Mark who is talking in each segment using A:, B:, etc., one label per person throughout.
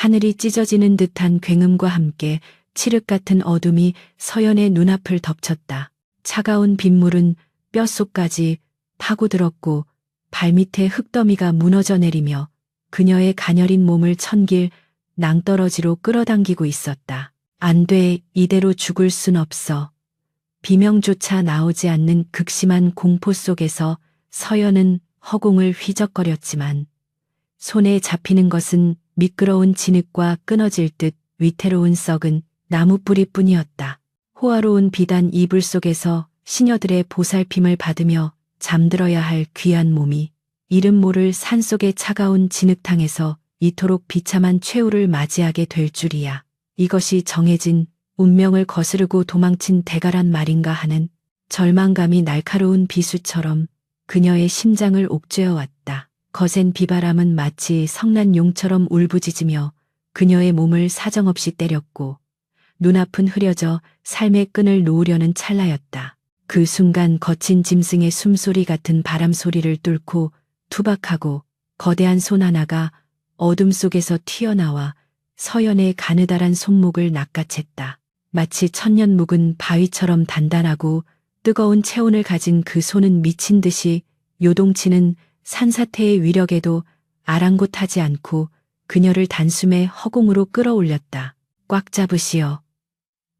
A: 하늘이 찢어지는 듯한 굉음과 함께 칠흑 같은 어둠이 서연의 눈앞을 덮쳤다. 차가운 빗물은 뼛속까지 파고들었고 발밑에 흙더미가 무너져 내리며 그녀의 가녀린 몸을 천길 낭떠러지로 끌어당기고 있었다. 안 돼, 이대로 죽을 순 없어. 비명조차 나오지 않는 극심한 공포 속에서 서연은 허공을 휘적거렸지만 손에 잡히는 것은 미끄러운 진흙과 끊어질 듯 위태로운 썩은 나무뿌리뿐이었다. 호화로운 비단 이불 속에서 시녀들의 보살핌을 받으며 잠들어야 할 귀한 몸이 이름 모를 산속의 차가운 진흙탕에서 이토록 비참한 최후를 맞이하게 될 줄이야. 이것이 정해진 운명을 거스르고 도망친 대가란 말인가 하는 절망감이 날카로운 비수처럼 그녀의 심장을 옥죄어 왔다. 거센 비바람은 마치 성난 용처럼 울부짖으며 그녀의 몸을 사정없이 때렸고 눈앞은 흐려져 삶의 끈을 놓으려는 찰나였다. 그 순간 거친 짐승의 숨소리 같은 바람 소리를 뚫고 투박하고 거대한 손 하나가 어둠 속에서 튀어나와 서연의 가느다란 손목을 낚아챘다. 마치 천년 묵은 바위처럼 단단하고 뜨거운 체온을 가진 그 손은 미친 듯이 요동치는 산사태의 위력에도 아랑곳하지 않고 그녀를 단숨에 허공으로 끌어올렸다. 꽉 잡으시오.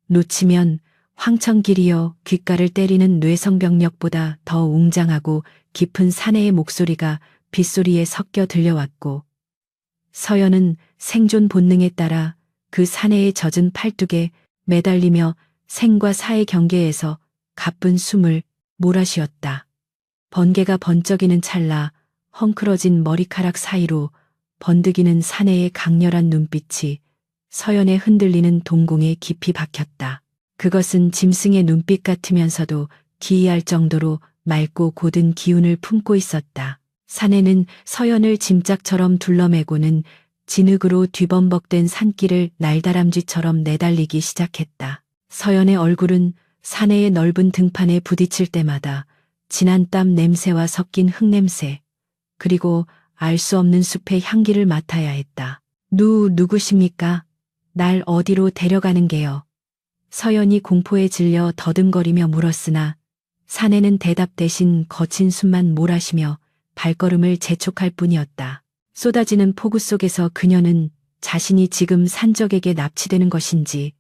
A: 놓치면 황천길이여. 귓가를 때리는 뇌성병력보다 더 웅장하고 깊은 사내의 목소리가 빗소리에 섞여 들려왔고 서연은 생존 본능에 따라 그 사내의 젖은 팔뚝에 매달리며 생과 사의 경계에서 가쁜 숨을 몰아쉬었다. 번개가 번쩍이는 찰나 헝클어진 머리카락 사이로 번득이는 사내의 강렬한 눈빛이 서연의 흔들리는 동공에 깊이 박혔다. 그것은 짐승의 눈빛 같으면서도 기이할 정도로 맑고 고든 기운을 품고 있었다. 사내는 서연을 짐짝처럼 둘러매고는 진흙으로 뒤범벅된 산길을 날다람쥐처럼 내달리기 시작했다. 서연의 얼굴은 사내의 넓은 등판에 부딪힐 때마다 진한 땀 냄새와 섞인 흙냄새, 그리고 알 수 없는 숲의 향기를 맡아야 했다. 누구십니까? 날 어디로 데려가는 게요? 서연이 공포에 질려 더듬거리며 물었으나 사내는 대답 대신 거친 숨만 몰아쉬며 발걸음을 재촉할 뿐이었다. 쏟아지는 폭우 속에서 그녀는 자신이 지금 산적에게 납치되는 것인지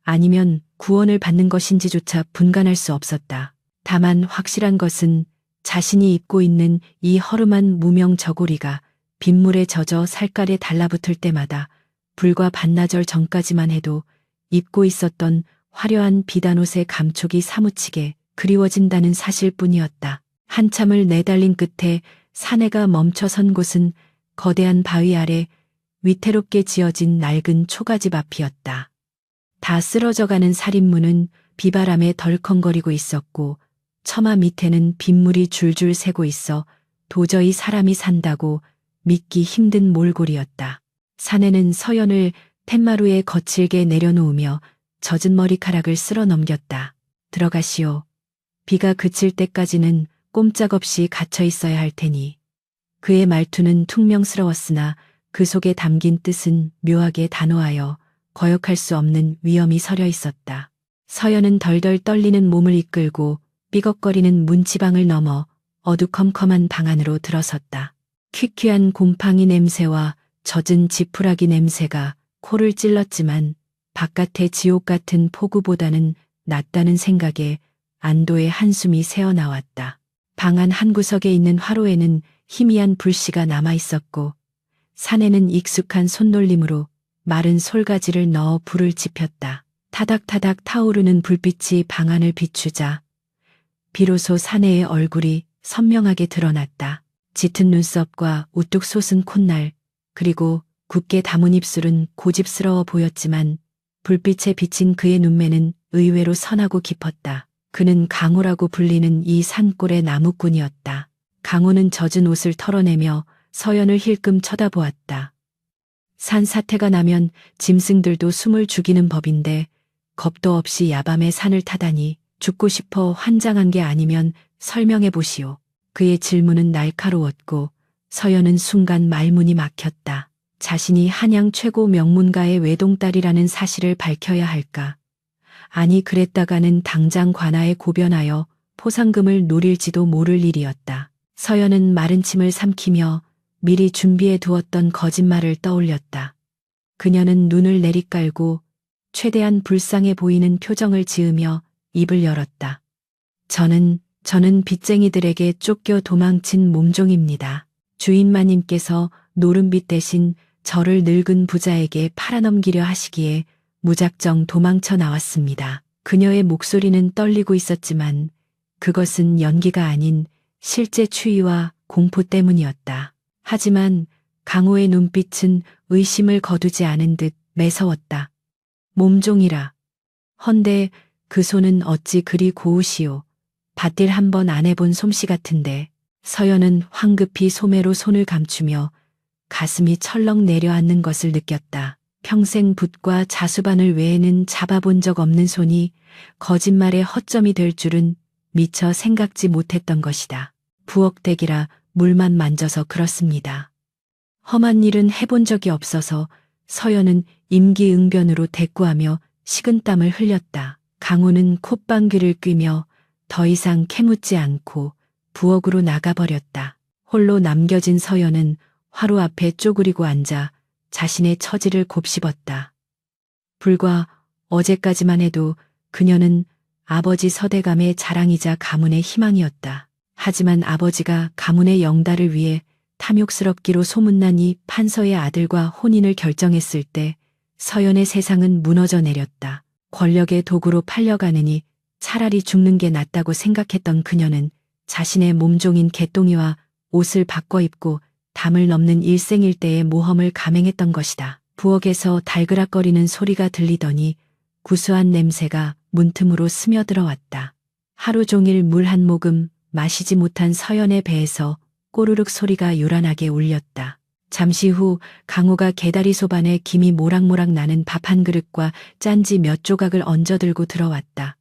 A: 아니면 구원을 받는 것인지조차 분간할 수 없었다. 다만 확실한 것은 자신이 입고 있는 이 허름한 무명 저고리가 빗물에 젖어 살깔에 달라붙을 때마다 불과 반나절 전까지만 해도 입고 있었던 화려한 비단옷의 감촉이 사무치게 그리워진다는 사실뿐이었다. 한참을 내달린 끝에 사내가 멈춰선 곳은 거대한 바위 아래 위태롭게 지어진 낡은 초가집 앞이었다. 다 쓰러져가는 살인무는 비바람에 덜컹거리고 있었고 처마 밑에는 빗물이 줄줄 새고 있어 도저히 사람이 산다고 믿기 힘든 몰골이었다. 사내는 서연을 팻마루에 거칠게 내려놓으며 젖은 머리카락을 쓸어 넘겼다. 들어가시오. 비가 그칠 때까지는 꼼짝없이 갇혀 있어야 할 테니. 그의 말투는 퉁명스러웠으나 그 속에 담긴 뜻은 묘하게 단호하여 거역할 수 없는 위엄이 서려 있었다. 서연은 덜덜 떨리는 몸을 이끌고 삐걱거리는 문지방을 넘어 어두컴컴한 방 안으로 들어섰다. 퀴퀴한 곰팡이 냄새와 젖은 지푸라기 냄새가 코를 찔렀지만 바깥의 지옥 같은 폭우보다는 낫다는 생각에 안도의 한숨이 새어나왔다. 방 안 한 구석에 있는 화로에는 희미한 불씨가 남아 있었고 사내는 익숙한 손놀림으로 마른 솔가지를 넣어 불을 지폈다. 타닥타닥 타오르는 불빛이 방 안을 비추자 비로소 사내의 얼굴이 선명하게 드러났다. 짙은 눈썹과 우뚝 솟은 콧날, 그리고 굳게 담은 입술은 고집스러워 보였지만 불빛에 비친 그의 눈매는 의외로 선하고 깊었다. 그는 강호라고 불리는 이 산골의 나무꾼이었다. 강호는 젖은 옷을 털어내며 서연을 힐끔 쳐다보았다. 산 사태가 나면 짐승들도 숨을 죽이는 법인데 겁도 없이 야밤에 산을 타다니 죽고 싶어 환장한 게 아니면 설명해 보시오. 그의 질문은 날카로웠고 서연은 순간 말문이 막혔다. 자신이 한양 최고 명문가의 외동딸이라는 사실을 밝혀야 할까? 아니 그랬다가는 당장 관아에 고변하여 포상금을 노릴지도 모를 일이었다. 서연은 마른 침을 삼키며 미리 준비해 두었던 거짓말을 떠올렸다. 그녀는 눈을 내리깔고 최대한 불쌍해 보이는 표정을 지으며 입을 열었다. 저는 빚쟁이들에게 쫓겨 도망친 몸종입니다. 주인마님께서 노름빚 대신 저를 늙은 부자에게 팔아넘기려 하시기에 무작정 도망쳐 나왔습니다. 그녀의 목소리는 떨리고 있었지만 그것은 연기가 아닌 실제 추위와 공포 때문이었다. 하지만 강호의 눈빛은 의심을 거두지 않은 듯 매서웠다. 몸종이라. 헌데 그 손은 어찌 그리 고우시오. 밭일 한 번 안 해본 솜씨 같은데. 서연은 황급히 소매로 손을 감추며 가슴이 철렁 내려앉는 것을 느꼈다. 평생 붓과 자수바늘 외에는 잡아본 적 없는 손이 거짓말의 허점이 될 줄은 미처 생각지 못했던 것이다. 부엌댁이라 물만 만져서 그렇습니다. 험한 일은 해본 적이 없어서 서연은 임기응변으로 대꾸하며 식은땀을 흘렸다. 강호는 콧방귀를 뀌며 더 이상 캐묻지 않고 부엌으로 나가버렸다. 홀로 남겨진 서연은 화로 앞에 쪼그리고 앉아 자신의 처지를 곱씹었다. 불과 어제까지만 해도 그녀는 아버지 서대감의 자랑이자 가문의 희망이었다. 하지만 아버지가 가문의 영달을 위해 탐욕스럽기로 소문난 이 판서의 아들과 혼인을 결정했을 때 서연의 세상은 무너져 내렸다. 권력의 도구로 팔려가느니 차라리 죽는 게 낫다고 생각했던 그녀는 자신의 몸종인 개똥이와 옷을 바꿔 입고 담을 넘는 일생일대의 모험을 감행했던 것이다. 부엌에서 달그락거리는 소리가 들리더니 구수한 냄새가 문틈으로 스며들어왔다. 하루 종일 물 한 모금 마시지 못한 서연의 배에서 꼬르륵 소리가 요란하게 울렸다. 잠시 후 강호가 개다리 소반에 김이 모락모락 나는 밥 한 그릇과 짠지 몇 조각을 얹어들고 들어왔다.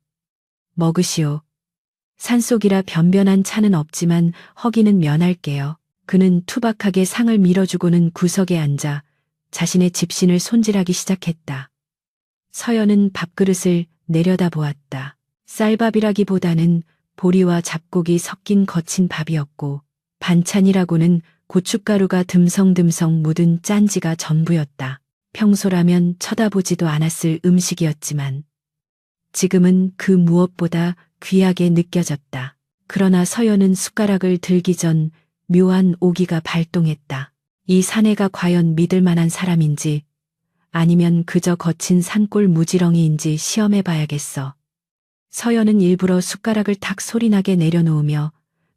A: 먹으시오. 산속이라 변변한 차는 없지만 허기는 면할게요. 그는 투박하게 상을 밀어주고는 구석에 앉아 자신의 집신을 손질하기 시작했다. 서연은 밥그릇을 내려다보았다. 쌀밥이라기보다는 보리와 잡곡이 섞인 거친 밥이었고 반찬이라고는 고춧가루가 듬성듬성 묻은 짠지가 전부였다. 평소라면 쳐다보지도 않았을 음식이었지만 지금은 그 무엇보다 귀하게 느껴졌다. 그러나 서연은 숟가락을 들기 전 묘한 오기가 발동했다. 이 사내가 과연 믿을 만한 사람인지 아니면 그저 거친 산골 무지렁이인지 시험해 봐야겠어. 서연은 일부러 숟가락을 탁 소리나게 내려놓으며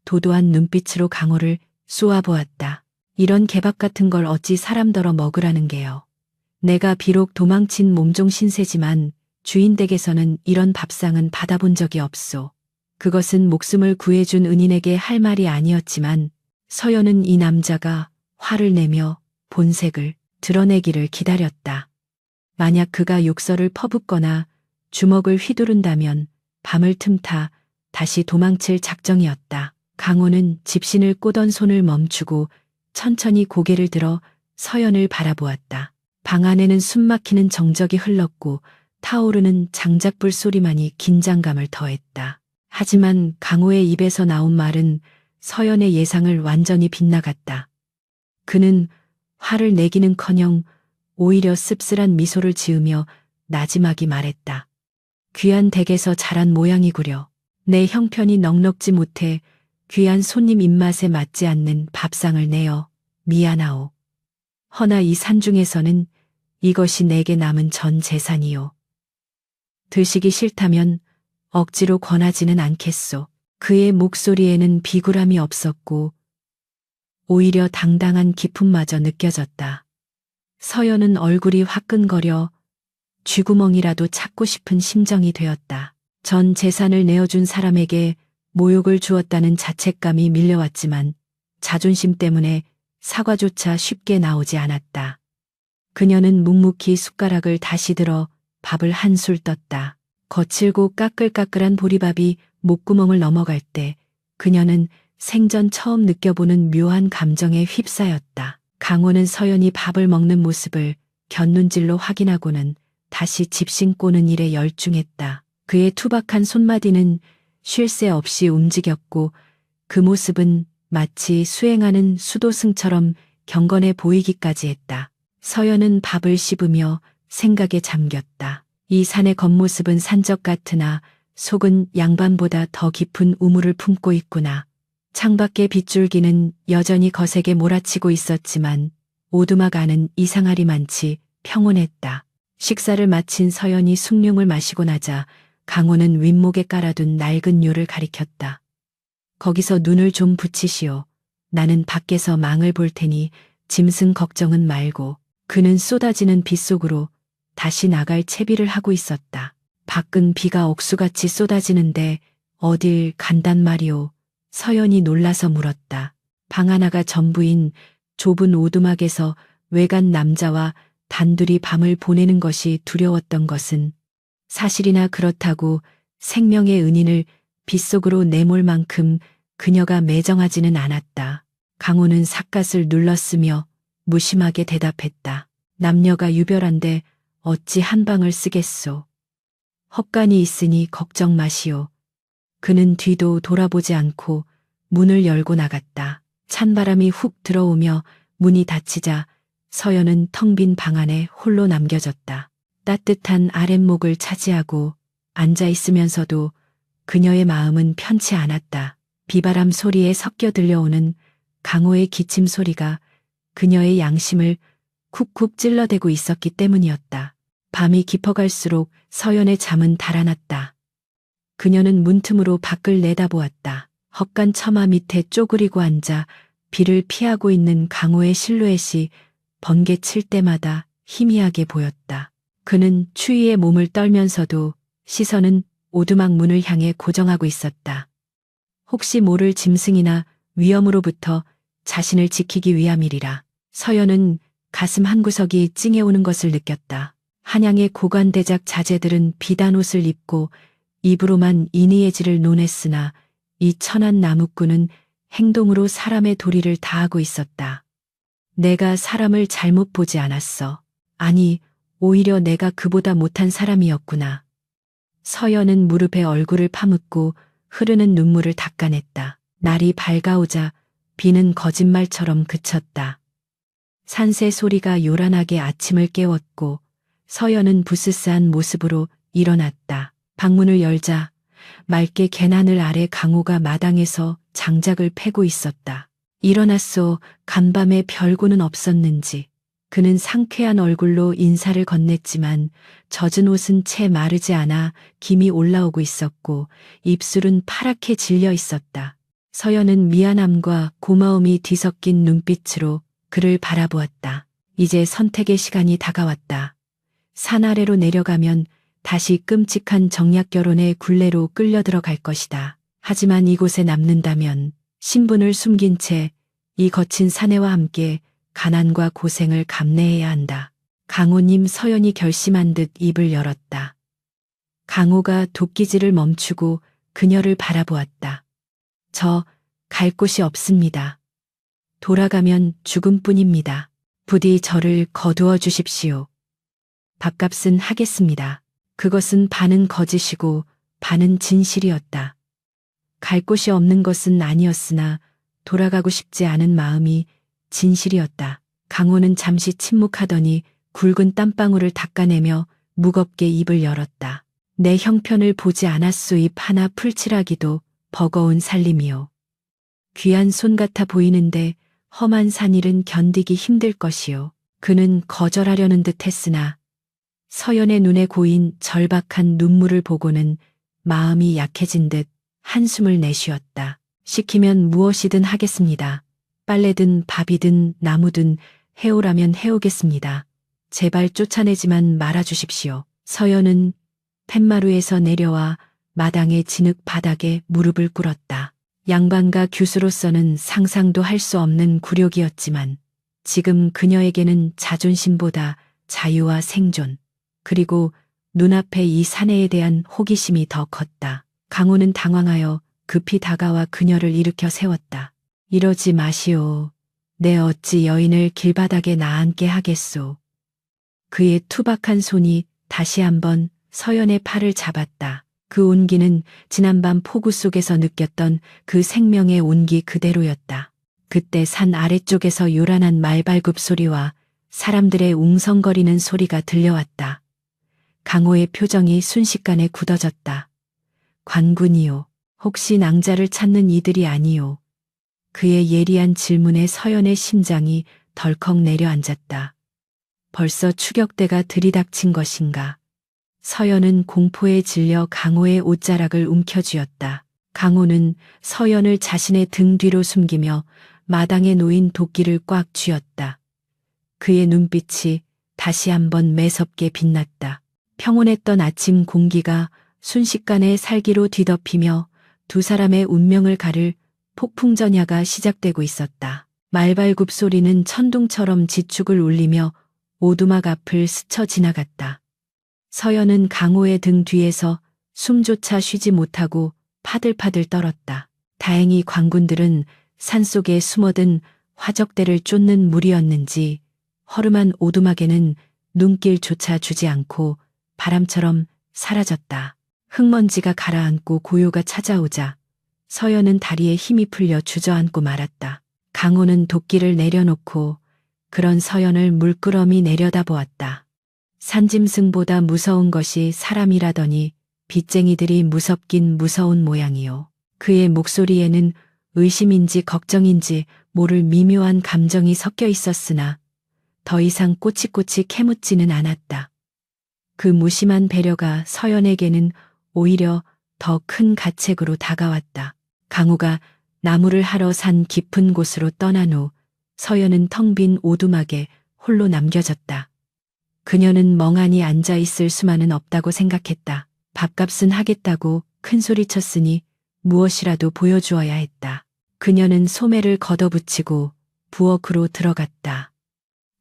A: 도도한 눈빛으로 강호를 쏘아보았다. 이런 개밥 같은 걸 어찌 사람더러 먹으라는 게요. 내가 비록 도망친 몸종 신세지만 주인 댁에서는 이런 밥상은 받아본 적이 없소. 그것은 목숨을 구해준 은인에게 할 말이 아니었지만 서연은 이 남자가 화를 내며 본색을 드러내기를 기다렸다. 만약 그가 욕설을 퍼붓거나 주먹을 휘두른다면 밤을 틈타 다시 도망칠 작정이었다. 강호는 집신을 꼬던 손을 멈추고 천천히 고개를 들어 서연을 바라보았다. 방 안에는 숨막히는 정적이 흘렀고 타오르는 장작불 소리만이 긴장감을 더했다. 하지만 강호의 입에서 나온 말은 서연의 예상을 완전히 빗나갔다. 그는 화를 내기는커녕 오히려 씁쓸한 미소를 지으며 나지막이 말했다. 귀한 댁에서 자란 모양이구려. 내 형편이 넉넉지 못해 귀한 손님 입맛에 맞지 않는 밥상을 내어 미안하오. 허나 이 산중에서는 이것이 내게 남은 전 재산이요. 드시기 싫다면 억지로 권하지는 않겠소. 그의 목소리에는 비굴함이 없었고 오히려 당당한 기품마저 느껴졌다. 서연은 얼굴이 화끈거려 쥐구멍이라도 찾고 싶은 심정이 되었다. 전 재산을 내어준 사람에게 모욕을 주었다는 자책감이 밀려왔지만 자존심 때문에 사과조차 쉽게 나오지 않았다. 그녀는 묵묵히 숟가락을 다시 들어 밥을 한술 떴다. 거칠고 까끌까끌한 보리밥이 목구멍을 넘어갈 때 그녀는 생전 처음 느껴보는 묘한 감정에 휩싸였다. 강호는 서연이 밥을 먹는 모습을 곁눈질로 확인하고는 다시 집신 꼬는 일에 열중했다. 그의 투박한 손마디는 쉴 새 없이 움직였고 그 모습은 마치 수행하는 수도승처럼 경건해 보이기까지 했다. 서연은 밥을 씹으며 생각에 잠겼다. 이 산의 겉모습은 산적 같으나 속은 양반보다 더 깊은 우물을 품고 있구나. 창밖의 빗줄기는 여전히 거세게 몰아치고 있었지만 오두막 안은 이상하리만치 평온했다. 식사를 마친 서연이 숭늉을 마시고 나자 강호는 윗목에 깔아둔 낡은 요를 가리켰다. 거기서 눈을 좀 붙이시오. 나는 밖에서 망을 볼 테니 짐승 걱정은 말고. 그는 쏟아지는 빗속으로 다시 나갈 채비를 하고 있었다. 밖은 비가 억수같이 쏟아지는데 어딜 간단 말이오. 서연이 놀라서 물었다. 방 하나가 전부인 좁은 오두막에서 외간 남자와 단둘이 밤을 보내는 것이 두려웠던 것은 사실이나 그렇다고 생명의 은인을 빗속으로 내몰 만큼 그녀가 매정하지는 않았다. 강호는 삿갓을 눌렀으며 무심하게 대답했다. 남녀가 유별한데 어찌 한 방을 쓰겠소. 헛간이 있으니 걱정 마시오. 그는 뒤도 돌아보지 않고 문을 열고 나갔다. 찬바람이 훅 들어오며 문이 닫히자 서연은 텅 빈 방 안에 홀로 남겨졌다. 따뜻한 아랫목을 차지하고 앉아 있으면서도 그녀의 마음은 편치 않았다. 비바람 소리에 섞여 들려오는 강호의 기침 소리가 그녀의 양심을 쿡쿡 찔러대고 있었기 때문이었다. 밤이 깊어갈수록 서연의 잠은 달아났다. 그녀는 문틈으로 밖을 내다보았다. 헛간 처마 밑에 쪼그리고 앉아 비를 피하고 있는 강호의 실루엣이 번개칠 때마다 희미하게 보였다. 그는 추위에 몸을 떨면서도 시선은 오두막 문을 향해 고정하고 있었다. 혹시 모를 짐승이나 위험으로부터 자신을 지키기 위함이리라. 서연은 가슴 한구석이 찡해오는 것을 느꼈다. 한양의 고관대작 자제들은 비단 옷을 입고 입으로만 인의의 질을 논했으나 이 천한 나무꾼은 행동으로 사람의 도리를 다하고 있었다. 내가 사람을 잘못 보지 않았어. 아니, 오히려 내가 그보다 못한 사람이었구나. 서연은 무릎에 얼굴을 파묻고 흐르는 눈물을 닦아냈다. 날이 밝아오자 비는 거짓말처럼 그쳤다. 산새 소리가 요란하게 아침을 깨웠고 서연은 부스스한 모습으로 일어났다. 방문을 열자 맑게 개나늘 아래 강호가 마당에서 장작을 패고 있었다. 일어났소. 간밤에 별고는 없었는지. 그는 상쾌한 얼굴로 인사를 건넸지만 젖은 옷은 채 마르지 않아 김이 올라오고 있었고 입술은 파랗게 질려 있었다. 서연은 미안함과 고마움이 뒤섞인 눈빛으로 그를 바라보았다. 이제 선택의 시간이 다가왔다. 산 아래로 내려가면 다시 끔찍한 정약 결혼의 굴레로 끌려 들어갈 것이다. 하지만 이곳에 남는다면 신분을 숨긴 채 이 거친 사내와 함께 가난과 고생을 감내해야 한다. 강호님. 서연이 결심한 듯 입을 열었다. 강호가 도끼질을 멈추고 그녀를 바라보았다. 저 갈 곳이 없습니다. 돌아가면 죽음뿐입니다. 부디 저를 거두어 주십시오. 밥값은 하겠습니다. 그것은 반은 거짓이고 반은 진실이었다. 갈 곳이 없는 것은 아니었으나 돌아가고 싶지 않은 마음이 진실이었다. 강호는 잠시 침묵하더니 굵은 땀방울을 닦아내며 무겁게 입을 열었다. 내 형편을 보지 않았소. 입 하나 풀칠하기도 버거운 살림이요. 귀한 손 같아 보이는데 험한 산일은 견디기 힘들 것이요. 그는 거절하려는 듯 했으나 서연의 눈에 고인 절박한 눈물을 보고는 마음이 약해진 듯 한숨을 내쉬었다. 시키면 무엇이든 하겠습니다. 빨래든 밥이든 나무든 해오라면 해오겠습니다. 제발 쫓아내지만 말아주십시오. 서연은 팻마루에서 내려와 마당의 진흙 바닥에 무릎을 꿇었다. 양반가 규수로서는 상상도 할 수 없는 굴욕이었지만 지금 그녀에게는 자존심보다 자유와 생존, 그리고 눈앞에 이 사내에 대한 호기심이 더 컸다. 강호는 당황하여 급히 다가와 그녀를 일으켜 세웠다. 이러지 마시오. 내 어찌 여인을 길바닥에 나앉게 하겠소. 그의 투박한 손이 다시 한번 서연의 팔을 잡았다. 그 온기는 지난밤 폭우 속에서 느꼈던 그 생명의 온기 그대로였다. 그때 산 아래쪽에서 요란한 말발굽 소리와 사람들의 웅성거리는 소리가 들려왔다. 강호의 표정이 순식간에 굳어졌다. 관군이요. 혹시 낭자를 찾는 이들이 아니요. 그의 예리한 질문에 서연의 심장이 덜컥 내려앉았다. 벌써 추격대가 들이닥친 것인가. 서연은 공포에 질려 강호의 옷자락을 움켜쥐었다. 강호는 서연을 자신의 등 뒤로 숨기며 마당에 놓인 도끼를 꽉 쥐었다. 그의 눈빛이 다시 한번 매섭게 빛났다. 평온했던 아침 공기가 순식간에 살기로 뒤덮이며 두 사람의 운명을 가를 폭풍전야가 시작되고 있었다. 말발굽 소리는 천둥처럼 지축을 울리며 오두막 앞을 스쳐 지나갔다. 서연은 강호의 등 뒤에서 숨조차 쉬지 못하고 파들파들 떨었다. 다행히 관군들은 산속에 숨어든 화적대를 쫓는 무리였는지 허름한 오두막에는 눈길조차 주지 않고 바람처럼 사라졌다. 흙먼지가 가라앉고 고요가 찾아오자 서연은 다리에 힘이 풀려 주저앉고 말았다. 강호는 도끼를 내려놓고 그런 서연을 물끄러미 내려다보았다. 산짐승보다 무서운 것이 사람이라더니 빚쟁이들이 무섭긴 무서운 모양이요. 그의 목소리에는 의심인지 걱정인지 모를 미묘한 감정이 섞여 있었으나 더 이상 꼬치꼬치 캐묻지는 않았다. 그 무심한 배려가 서연에게는 오히려 더 큰 가책으로 다가왔다. 강호가 나무를 하러 산 깊은 곳으로 떠난 후 서연은 텅 빈 오두막에 홀로 남겨졌다. 그녀는 멍하니 앉아 있을 수만은 없다고 생각했다. 밥값은 하겠다고 큰 소리쳤으니 무엇이라도 보여주어야 했다. 그녀는 소매를 걷어붙이고 부엌으로 들어갔다.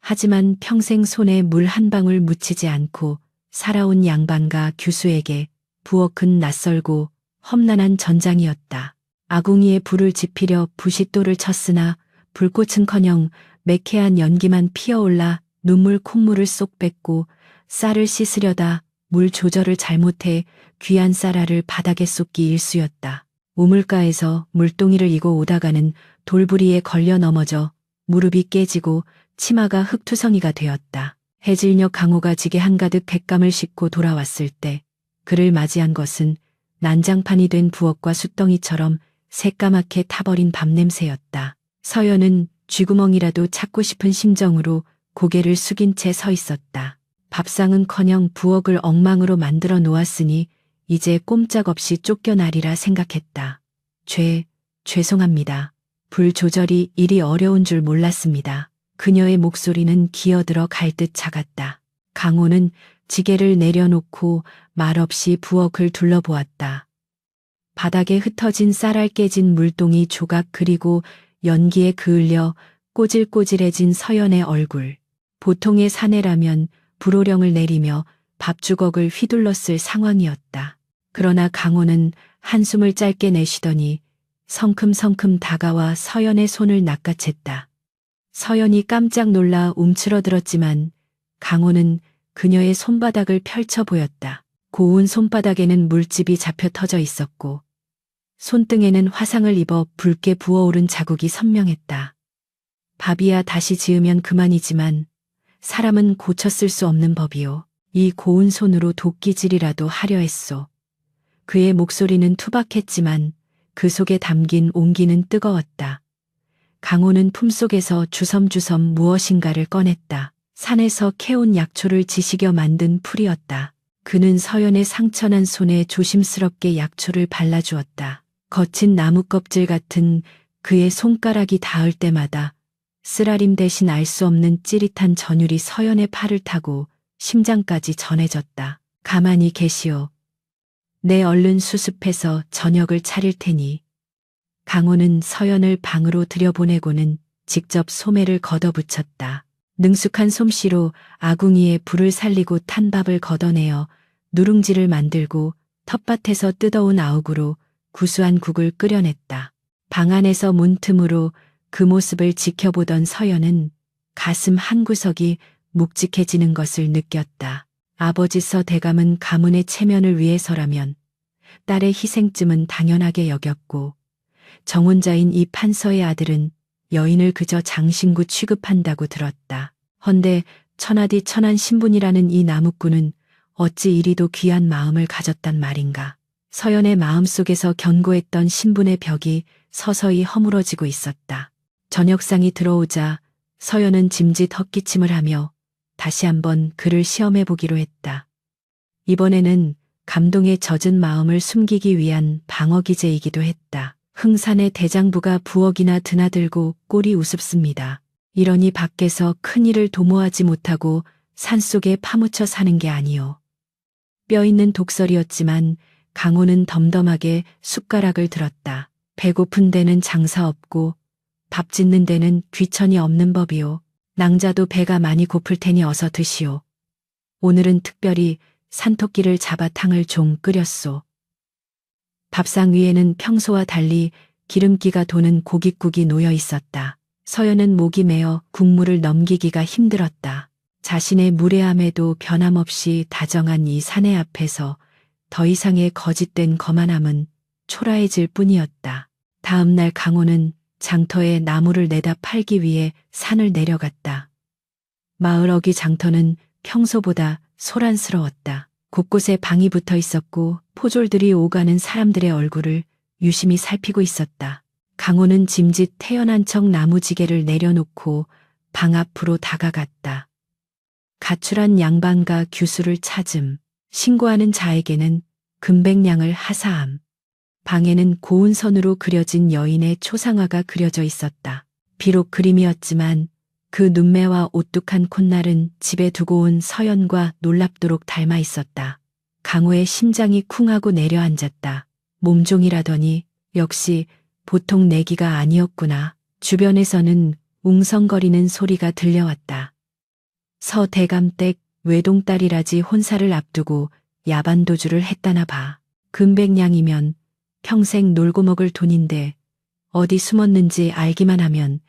A: 하지만 평생 손에 물 한 방울 묻히지 않고 살아온 양반과 규수에게 부엌은 낯설고 험난한 전장이었다. 아궁이에 불을 지피려 부싯돌을 쳤으나 불꽃은커녕 매캐한 연기만 피어올라 눈물 콧물을 쏙 뺏고 쌀을 씻으려다 물 조절을 잘못해 귀한 쌀알을 바닥에 쏟기 일쑤였다. 우물가에서 물동이를 이고 오다가는 돌부리에 걸려 넘어져 무릎이 깨지고 치마가 흙투성이가 되었다. 해질녘 강호가 지게 한가득 객감을 싣고 돌아왔을 때 그를 맞이한 것은 난장판이 된 부엌과 숯덩이처럼 새까맣게 타버린 밤냄새였다. 서연은 쥐구멍이라도 찾고 싶은 심정으로 고개를 숙인 채 서 있었다. 밥상은커녕 부엌을 엉망으로 만들어 놓았으니 이제 꼼짝없이 쫓겨나리라 생각했다. 죄송합니다. 불 조절이 이리 어려운 줄 몰랐습니다. 그녀의 목소리는 기어들어 갈 듯 작았다. 강호는 지게를 내려놓고 말없이 부엌을 둘러보았다. 바닥에 흩어진 쌀알 깨진 물동이 조각 그리고 연기에 그을려 꼬질꼬질해진 서연의 얼굴. 보통의 사내라면 불호령을 내리며 밥주걱을 휘둘렀을 상황이었다. 그러나 강호는 한숨을 짧게 내쉬더니 성큼성큼 다가와 서연의 손을 낚아챘다. 서연이 깜짝 놀라 움츠러들었지만 강호는 그녀의 손바닥을 펼쳐 보였다. 고운 손바닥에는 물집이 잡혀 터져 있었고 손등에는 화상을 입어 붉게 부어오른 자국이 선명했다. 밥이야 다시 지으면 그만이지만 사람은 고쳐 쓸 수 없는 법이요. 이 고운 손으로 도끼질이라도 하려 했소. 그의 목소리는 투박했지만 그 속에 담긴 온기는 뜨거웠다. 강호는 품속에서 주섬주섬 무엇인가를 꺼냈다. 산에서 캐온 약초를 지식여 만든 풀이었다. 그는 서연의 상처난 손에 조심스럽게 약초를 발라주었다. 거친 나무 껍질 같은 그의 손가락이 닿을 때마다 쓰라림 대신 알 수 없는 찌릿한 전율이 서연의 팔을 타고 심장까지 전해졌다. 가만히 계시오. 내 얼른 수습해서 저녁을 차릴 테니. 강호는 서연을 방으로 들여보내고는 직접 소매를 걷어붙였다. 능숙한 솜씨로 아궁이에 불을 살리고 탄 밥을 걷어내어 누룽지를 만들고 텃밭에서 뜯어온 아욱으로 구수한 국을 끓여냈다. 방 안에서 문틈으로 그 모습을 지켜보던 서연은 가슴 한구석이 묵직해지는 것을 느꼈다. 아버지서 대감은 가문의 체면을 위해서라면 딸의 희생쯤은 당연하게 여겼고 정혼자인 이 판서의 아들은 여인을 그저 장신구 취급한다고 들었다. 헌데 천하디 천한 신분이라는 이 나무꾼은 어찌 이리도 귀한 마음을 가졌단 말인가. 서연의 마음속에서 견고했던 신분의 벽이 서서히 허물어지고 있었다. 저녁상이 들어오자 서연은 짐짓 헛기침을 하며 다시 한번 그를 시험해 보기로 했다. 이번에는 감동에 젖은 마음을 숨기기 위한 방어기제이기도 했다. 흥산의 대장부가 부엌이나 드나들고 꼴이 우습습니다. 이러니 밖에서 큰일을 도모하지 못하고 산속에 파묻혀 사는 게 아니오. 뼈 있는 독설이었지만 강호는 덤덤하게 숟가락을 들었다. 배고픈 데는 장사 없고 밥 짓는 데는 귀천이 없는 법이오. 낭자도 배가 많이 고플 테니 어서 드시오. 오늘은 특별히 산토끼를 잡아 탕을 좀 끓였소. 밥상 위에는 평소와 달리 기름기가 도는 고깃국이 놓여 있었다. 서연은 목이 메어 국물을 넘기기가 힘들었다. 자신의 무례함에도 변함없이 다정한 이 사내 앞에서 더 이상의 거짓된 거만함은 초라해질 뿐이었다. 다음 날 강호는 장터에 나무를 내다 팔기 위해 산을 내려갔다. 마을 어귀 장터는 평소보다 소란스러웠다. 곳곳에 방이 붙어 있었고 포졸들이 오가는 사람들의 얼굴을 유심히 살피고 있었다. 강호는 짐짓 태연한 척 나무지게를 내려놓고 방 앞으로 다가갔다. 가출한 양반과 규수를 찾음, 신고하는 자에게는 금백냥을 하사함. 방에는 고운 선으로 그려진 여인의 초상화가 그려져 있었다. 비록 그림이었지만 그 눈매와 오뚝한 콧날은 집에 두고 온 서연과 놀랍도록 닮아 있었다. 강호의 심장이 쿵하고 내려앉았다. 몸종이라더니 역시 보통 내기가 아니었구나. 주변에서는 웅성거리는 소리가 들려왔다. 서 대감댁 외동딸이라지 혼사를 앞두고 야반도주를 했다나 봐. 금백냥이면 평생 놀고 먹을 돈인데 어디 숨었는지 알기만 하면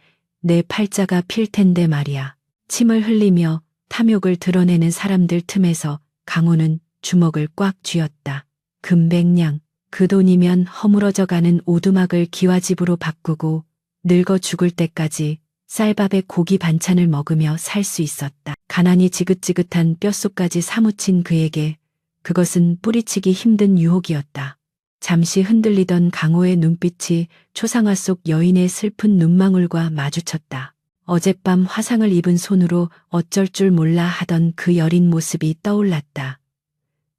A: 내 팔자가 필 텐데 말이야. 침을 흘리며 탐욕을 드러내는 사람들 틈에서 강호는 주먹을 꽉 쥐었다. 금백냥, 그 돈이면 허물어져가는 오두막을 기와집으로 바꾸고 늙어 죽을 때까지 쌀밥에 고기 반찬을 먹으며 살 수 있었다. 가난이 지긋지긋한 뼛속까지 사무친 그에게 그것은 뿌리치기 힘든 유혹이었다. 잠시 흔들리던 강호의 눈빛이 초상화 속 여인의 슬픈 눈망울과 마주쳤다. 어젯밤 화상을 입은 손으로 어쩔 줄 몰라 하던 그 여린 모습이 떠올랐다.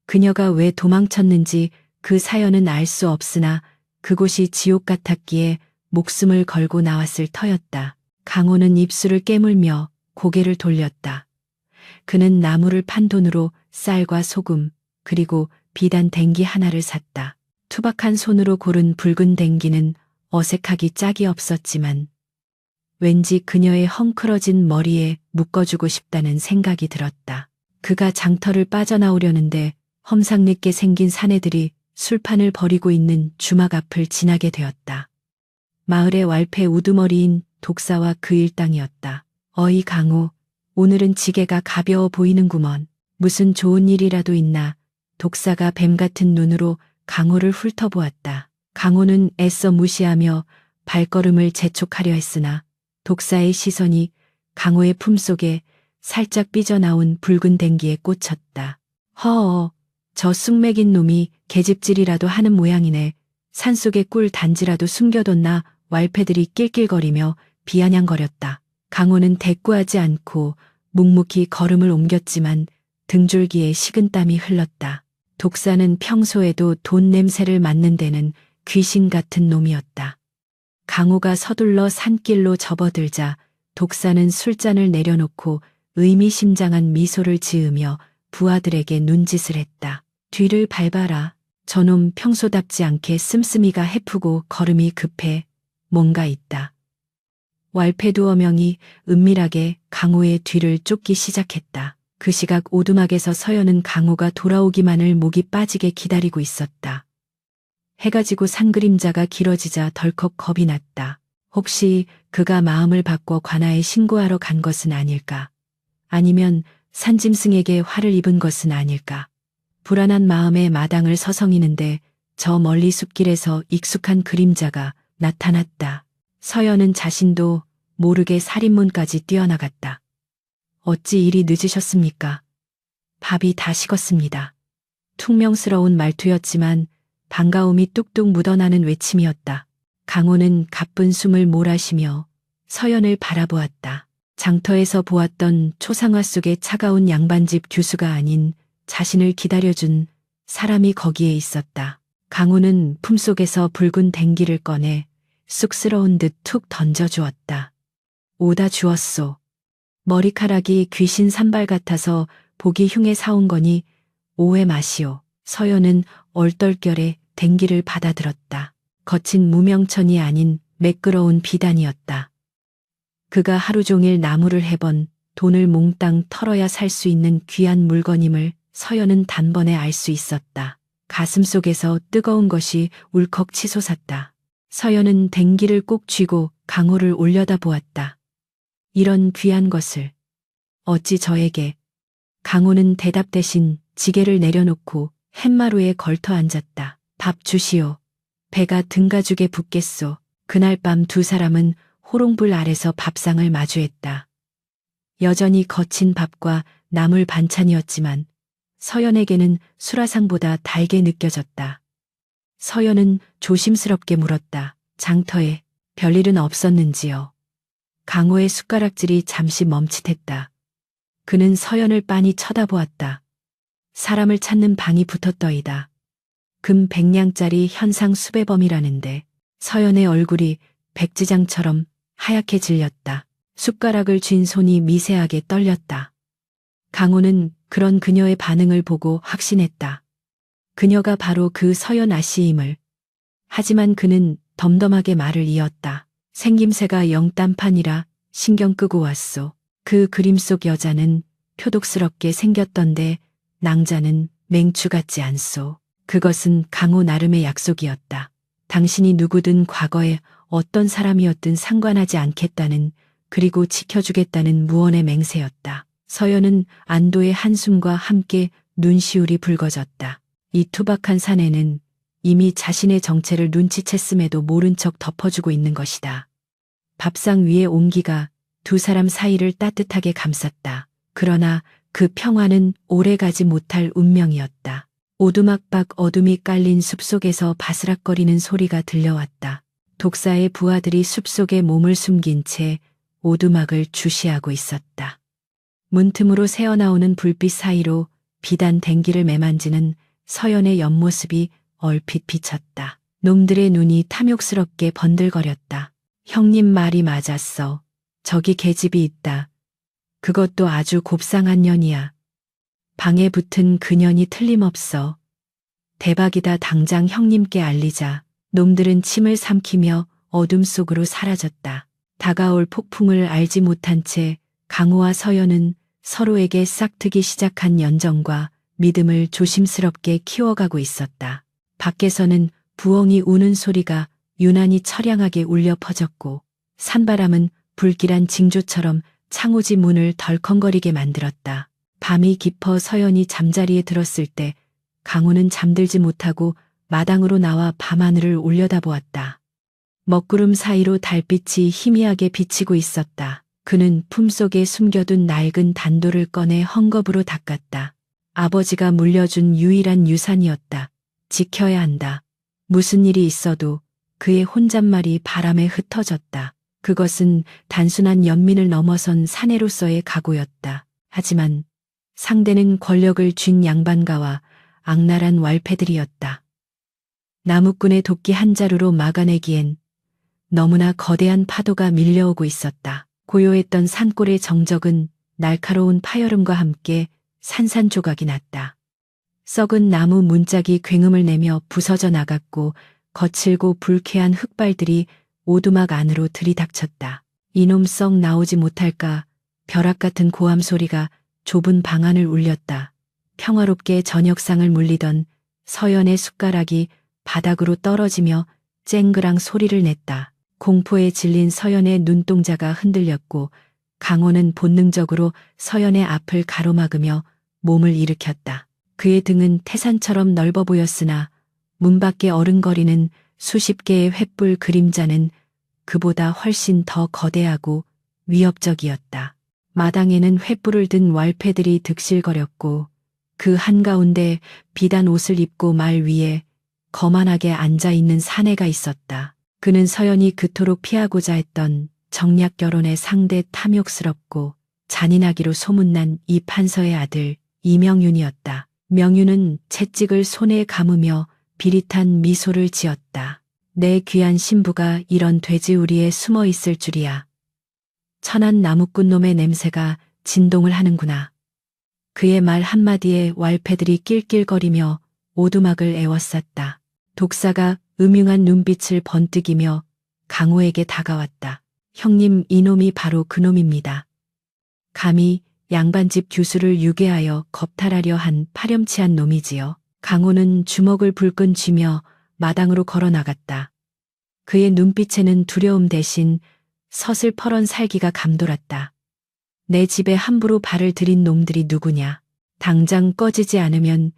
A: 그녀가 왜 도망쳤는지 그 사연은 알 수 없으나 그곳이 지옥 같았기에 목숨을 걸고 나왔을 터였다. 강호는 입술을 깨물며 고개를 돌렸다. 그는 나무를 판 돈으로 쌀과 소금 그리고 비단 댕기 하나를 샀다. 투박한 손으로 고른 붉은 댕기는 어색하기 짝이 없었지만 왠지 그녀의 헝클어진 머리에 묶어주고 싶다는 생각이 들었다. 그가 장터를 빠져나오려는데 험상궂게 생긴 사내들이 술판을 벌이고 있는 주막 앞을 지나게 되었다. 마을의 왈패 우두머리인 독사와 그 일당이었다. 어이 강호, 오늘은 지게가 가벼워 보이는구먼. 무슨 좋은 일이라도 있나? 독사가 뱀 같은 눈으로 강호를 훑어보았다. 강호는 애써 무시하며 발걸음을 재촉하려 했으나 독사의 시선이 강호의 품속에 살짝 삐져나온 붉은 댕기에 꽂혔다. 허어, 저 쑥맥인 놈이 계집질이라도 하는 모양이네. 산속에 꿀 단지라도 숨겨뒀나. 왈패들이 낄낄거리며 비아냥거렸다. 강호는 대꾸하지 않고 묵묵히 걸음을 옮겼지만 등줄기에 식은땀이 흘렀다. 독사는 평소에도 돈 냄새를 맡는 데는 귀신 같은 놈이었다. 강호가 서둘러 산길로 접어들자 독사는 술잔을 내려놓고 의미심장한 미소를 지으며 부하들에게 눈짓을 했다. 뒤를 밟아라. 저놈 평소답지 않게 씀씀이가 해프고 걸음이 급해. 뭔가 있다. 왈패두어 명이 은밀하게 강호의 뒤를 쫓기 시작했다. 그 시각 오두막에서 서연은 강호가 돌아오기만을 목이 빠지게 기다리고 있었다. 해가 지고 산 그림자가 길어지자 덜컥 겁이 났다. 혹시 그가 마음을 바꿔 관아에 신고하러 간 것은 아닐까? 아니면 산짐승에게 화를 입은 것은 아닐까? 불안한 마음에 마당을 서성이는데 저 멀리 숲길에서 익숙한 그림자가 나타났다. 서연은 자신도 모르게 살인문까지 뛰어나갔다. 어찌 이리 늦으셨습니까? 밥이 다 식었습니다. 퉁명스러운 말투였지만 반가움이 뚝뚝 묻어나는 외침이었다. 강호는 가쁜 숨을 몰아쉬며 서연을 바라보았다. 장터에서 보았던 초상화 속의 차가운 양반집 교수가 아닌 자신을 기다려준 사람이 거기에 있었다. 강호는 품속에서 붉은 댕기를 꺼내 쑥스러운 듯 툭 던져주었다. 오다 주었소. 머리카락이 귀신 산발 같아서 보기 흉해 사온 거니 오해 마시오. 서연은 얼떨결에 댕기를 받아들었다. 거친 무명천이 아닌 매끄러운 비단이었다. 그가 하루 종일 나무를 해본 돈을 몽땅 털어야 살 수 있는 귀한 물건임을 서연은 단번에 알 수 있었다. 가슴속에서 뜨거운 것이 울컥 치솟았다. 서연은 댕기를 꼭 쥐고 강호를 올려다보았다. 이런 귀한 것을 어찌 저에게. 강호는 대답 대신 지게를 내려놓고 햇마루에 걸터 앉았다. 밥 주시오. 배가 등가죽에 붙겠소. 그날 밤 두 사람은 호롱불 아래서 밥상을 마주했다. 여전히 거친 밥과 나물 반찬이었지만 서연에게는 수라상보다 달게 느껴졌다. 서연은 조심스럽게 물었다. 장터에 별일은 없었는지요? 강호의 숟가락질이 잠시 멈칫했다. 그는 서연을 빤히 쳐다보았다. 사람을 찾는 방이 붙었더이다. 금 100냥짜리 현상 수배범이라는데 서연의 얼굴이 백지장처럼 하얗게 질렸다. 숟가락을 쥔 손이 미세하게 떨렸다. 강호는 그런 그녀의 반응을 보고 확신했다. 그녀가 바로 그 서연 아씨임을. 하지만 그는 덤덤하게 말을 이었다. 생김새가 영 딴판이라 신경 끄고 왔소. 그 그림 속 여자는 표독스럽게 생겼던데 낭자는 맹추 같지 않소. 그것은 강호 나름의 약속이었다. 당신이 누구든 과거에 어떤 사람이었든 상관하지 않겠다는, 그리고 지켜주겠다는 무언의 맹세였다. 서연은 안도의 한숨과 함께 눈시울이 붉어졌다. 이 투박한 사내는 이미 자신의 정체를 눈치챘음에도 모른 척 덮어주고 있는 것이다. 밥상 위의 온기가 두 사람 사이를 따뜻하게 감쌌다. 그러나 그 평화는 오래가지 못할 운명이었다. 오두막박 어둠이 깔린 숲속에서 바스락거리는 소리가 들려왔다. 독사의 부하들이 숲속에 몸을 숨긴 채 오두막을 주시하고 있었다. 문틈으로 새어나오는 불빛 사이로 비단 댕기를 매만지는 서연의 옆모습이 얼핏 비쳤다. 놈들의 눈이 탐욕스럽게 번들거렸다. 형님 말이 맞았어. 저기 계집이 있다. 그것도 아주 곱상한 년이야. 방에 붙은 그년이 틀림없어. 대박이다. 당장 형님께 알리자. 놈들은 침을 삼키며 어둠 속으로 사라졌다. 다가올 폭풍을 알지 못한 채 강호와 서연은 서로에게 싹트기 시작한 연정과 믿음을 조심스럽게 키워가고 있었다. 밖에서는 부엉이 우는 소리가 유난히 처량하게 울려 퍼졌고 산바람은 불길한 징조처럼 창호지 문을 덜컹거리게 만들었다. 밤이 깊어 서연이 잠자리에 들었을 때 강호는 잠들지 못하고 마당으로 나와 밤하늘을 올려다보았다. 먹구름 사이로 달빛이 희미하게 비치고 있었다. 그는 품속에 숨겨둔 낡은 단도를 꺼내 헝겊으로 닦았다. 아버지가 물려준 유일한 유산이었다. 지켜야 한다. 무슨 일이 있어도 그의 혼잣말이 바람에 흩어졌다. 그것은 단순한 연민을 넘어선 사내로서의 각오였다. 하지만 상대는 권력을 쥔 양반가와 악랄한 왈패들이었다. 나무꾼의 도끼 한 자루로 막아내기엔 너무나 거대한 파도가 밀려오고 있었다. 고요했던 산골의 정적은 날카로운 파열음과 함께 산산조각이 났다. 썩은 나무 문짝이 굉음을 내며 부서져 나갔고 거칠고 불쾌한 흙발들이 오두막 안으로 들이닥쳤다. 이놈 썩 나오지 못할까. 벼락 같은 고함 소리가 좁은 방 안을 울렸다. 평화롭게 저녁상을 물리던 서연의 숟가락이 바닥으로 떨어지며 쨍그랑 소리를 냈다. 공포에 질린 서연의 눈동자가 흔들렸고 강호는 본능적으로 서연의 앞을 가로막으며 몸을 일으켰다. 그의 등은 태산처럼 넓어 보였으나 문 밖에 어른거리는 수십 개의 횃불 그림자는 그보다 훨씬 더 거대하고 위협적이었다. 마당에는 횃불을 든 왈패들이 득실거렸고 그 한가운데 비단 옷을 입고 말 위에 거만하게 앉아있는 사내가 있었다. 그는 서연이 그토록 피하고자 했던 정략 결혼의 상대 탐욕스럽고 잔인하기로 소문난 이 판서의 아들 이명윤이었다. 명윤은 채찍을 손에 감으며 비릿한 미소를 지었다. 내 귀한 신부가 이런 돼지우리에 숨어 있을 줄이야. 천한 나무꾼 놈의 냄새가 진동을 하는구나. 그의 말 한마디에 왈패들이 낄낄거리며 오두막을 에워쌌다. 독사가 음흉한 눈빛을 번뜩이며 강호에게 다가왔다. 형님, 이놈이 바로 그놈입니다. 감히 양반집 규수를 유괴하여 겁탈하려 한 파렴치한 놈이지요. 강호는 주먹을 불끈 쥐며 마당으로 걸어 나갔다. 그의 눈빛에는 두려움 대신 서슬퍼런 살기가 감돌았다. 내 집에 함부로 발을 들인 놈들이 누구냐. 당장 꺼지지 않으면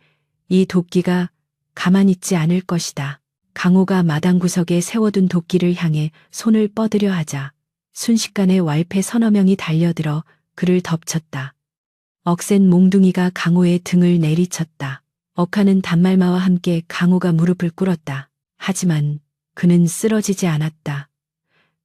A: 이 도끼가 가만히 있지 않을 것이다. 강호가 마당 구석에 세워둔 도끼를 향해 손을 뻗으려 하자 순식간에 왈패 서너 명이 달려들어 그를 덮쳤다. 억센 몽둥이가 강호의 등을 내리쳤다. 억하는 단말마와 함께 강호가 무릎을 꿇었다. 하지만 그는 쓰러지지 않았다.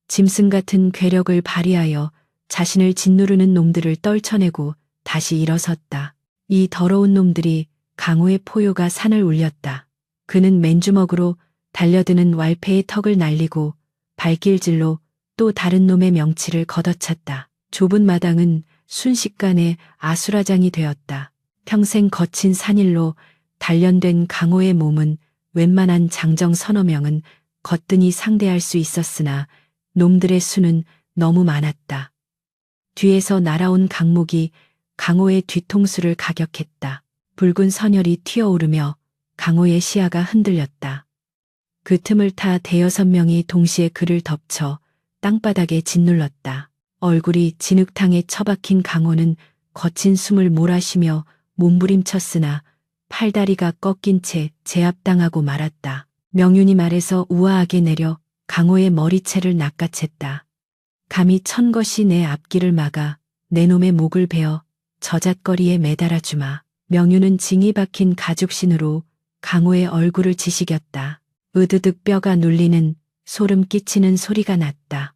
A: 짐승 같은 괴력을 발휘하여 자신을 짓누르는 놈들을 떨쳐내고 다시 일어섰다. 이 더러운 놈들이 강호의 포효가 산을 울렸다. 그는 맨주먹으로 달려드는 왈패의 턱을 날리고 발길질로 또 다른 놈의 명치를 걷어찼다. 좁은 마당은 순식간에 아수라장이 되었다. 평생 거친 산일로 단련된 강호의 몸은 웬만한 장정 서너 명은 거뜬히 상대할 수 있었으나 놈들의 수는 너무 많았다. 뒤에서 날아온 강목이 강호의 뒤통수를 가격했다. 붉은 선혈이 튀어오르며 강호의 시야가 흔들렸다. 그 틈을 타 대여섯 명이 동시에 그를 덮쳐 땅바닥에 짓눌렀다. 얼굴이 진흙탕에 처박힌 강호는 거친 숨을 몰아쉬며 몸부림쳤으나 팔다리가 꺾인 채 제압당하고 말았다. 명윤이 말에서 우아하게 내려 강호의 머리채를 낚아챘다. 감히 천것이 내 앞길을 막아 내 놈의 목을 베어 저잣거리에 매달아 주마. 명윤은 징이 박힌 가죽신으로 강호의 얼굴을 지시겼다. 으드득 뼈가 눌리는 소름 끼치는 소리가 났다.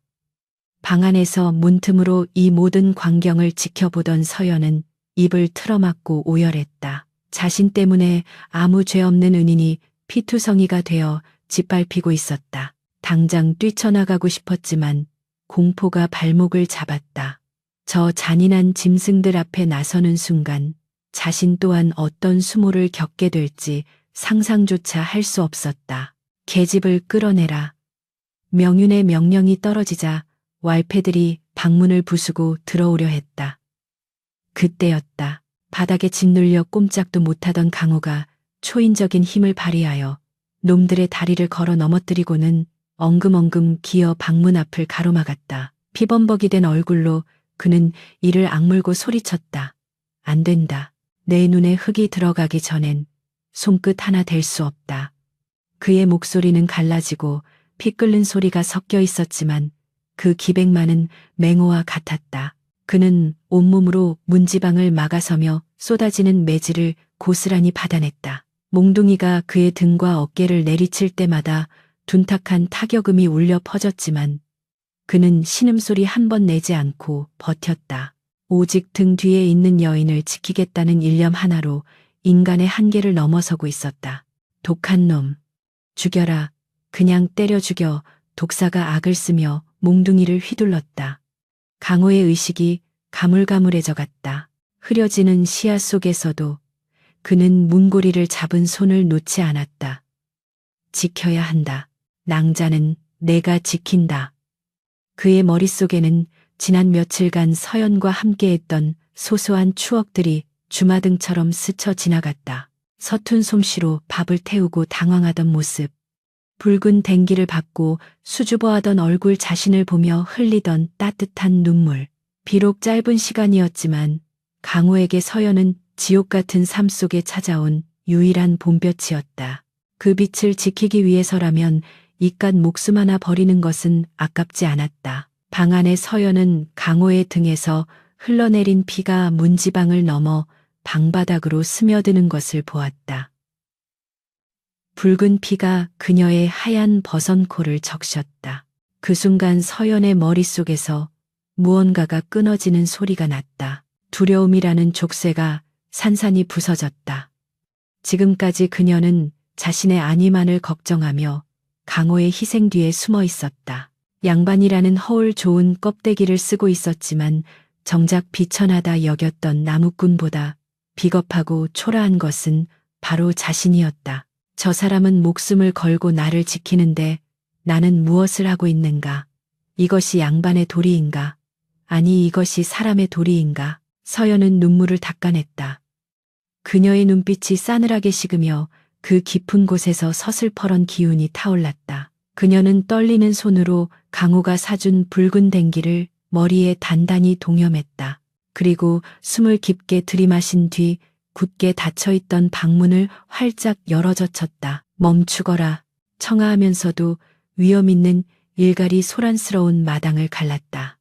A: 방 안에서 문틈으로 이 모든 광경을 지켜보던 서연은 입을 틀어막고 오열했다. 자신 때문에 아무 죄 없는 은인이 피투성이가 되어 짓밟히고 있었다. 당장 뛰쳐나가고 싶었지만 공포가 발목을 잡았다. 저 잔인한 짐승들 앞에 나서는 순간 자신 또한 어떤 수모를 겪게 될지 상상조차 할 수 없었다. 계집을 끌어내라. 명윤의 명령이 떨어지자 왈패들이 방문을 부수고 들어오려 했다. 그때였다. 바닥에 짓눌려 꼼짝도 못하던 강호가 초인적인 힘을 발휘하여 놈들의 다리를 걸어 넘어뜨리고는 엉금엉금 기어 방문 앞을 가로막았다. 피범벅이 된 얼굴로 그는 이를 악물고 소리쳤다. 안 된다. 내 눈에 흙이 들어가기 전엔 손끝 하나 댈 수 없다. 그의 목소리는 갈라지고 피 끓는 소리가 섞여 있었지만 그 기백만은 맹호와 같았다. 그는 온몸으로 문지방을 막아서며 쏟아지는 매질을 고스란히 받아냈다. 몽둥이가 그의 등과 어깨를 내리칠 때마다 둔탁한 타격음이 울려 퍼졌지만 그는 신음소리 한 번 내지 않고 버텼다. 오직 등 뒤에 있는 여인을 지키겠다는 일념 하나로 인간의 한계를 넘어서고 있었다. 독한 놈. 죽여라. 그냥 때려 죽여. 독사가 악을 쓰며 몽둥이를 휘둘렀다. 강호의 의식이 가물가물해져 갔다. 흐려지는 시야 속에서도 그는 문고리를 잡은 손을 놓지 않았다. 지켜야 한다. 낭자는 내가 지킨다. 그의 머릿속에는 지난 며칠간 서연과 함께했던 소소한 추억들이 주마등처럼 스쳐 지나갔다. 서툰 솜씨로 밥을 태우고 당황하던 모습, 붉은 댕기를 받고 수줍어하던 얼굴 자신을 보며 흘리던 따뜻한 눈물. 비록 짧은 시간이었지만 강호에게 서연은 지옥 같은 삶 속에 찾아온 유일한 봄볕이었다. 그 빛을 지키기 위해서라면 이깟 목숨 하나 버리는 것은 아깝지 않았다. 방 안에 서연은 강호의 등에서 흘러내린 피가 문지방을 넘어 방바닥으로 스며드는 것을 보았다. 붉은 피가 그녀의 하얀 버선 코를 적셨다. 그 순간 서연의 머릿속에서 무언가가 끊어지는 소리가 났다. 두려움이라는 족쇄가 산산이 부서졌다. 지금까지 그녀는 자신의 안위만을 걱정하며 강호의 희생 뒤에 숨어 있었다. 양반이라는 허울 좋은 껍데기를 쓰고 있었지만 정작 비천하다 여겼던 나무꾼보다 비겁하고 초라한 것은 바로 자신이었다. 저 사람은 목숨을 걸고 나를 지키는데 나는 무엇을 하고 있는가? 이것이 양반의 도리인가? 아니 이것이 사람의 도리인가? 서연은 눈물을 닦아냈다. 그녀의 눈빛이 싸늘하게 식으며 그 깊은 곳에서 서슬퍼런 기운이 타올랐다. 그녀는 떨리는 손으로 강호가 사준 붉은 댕기를 머리에 단단히 동여맸다. 그리고 숨을 깊게 들이마신 뒤 굳게 닫혀있던 방문을 활짝 열어젖혔다. 멈추거라. 청아하면서도 위험 있는 일갈이 소란스러운 마당을 갈랐다.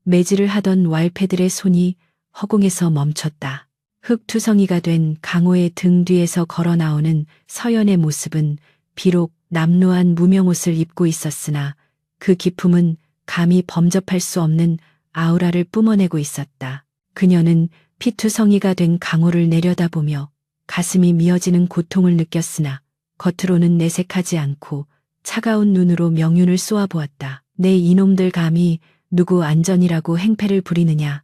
A: 매질을 하던 왈패들의 손이 허공에서 멈췄다. 흙투성이가 된 강호의 등 뒤에서 걸어 나오는 서연의 모습은 비록 남루한 무명옷을 입고 있었으나 그 기품은 감히 범접할 수 없는 아우라를 뿜어내고 있었다. 그녀는 피투성이가 된 강호를 내려다보며 가슴이 미어지는 고통을 느꼈으나 겉으로는 내색하지 않고 차가운 눈으로 명윤을 쏘아보았다. 내 이놈들 감히 누구 안전이라고 행패를 부리느냐.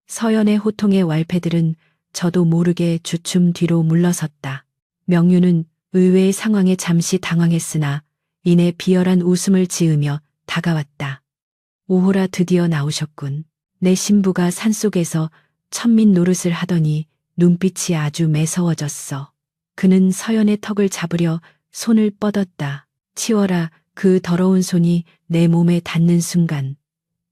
A: 서연의 호통의 왈패들은 저도 모르게 주춤 뒤로 물러섰다. 명윤은 의외의 상황에 잠시 당황했으나 이내 비열한 웃음을 지으며 다가왔다. 오호라 드디어 나오셨군. 내 신부가 산속에서 천민 노릇을 하더니 눈빛이 아주 매서워졌어. 그는 서연의 턱을 잡으려 손을 뻗었다. 치워라. 그 더러운 손이 내 몸에 닿는 순간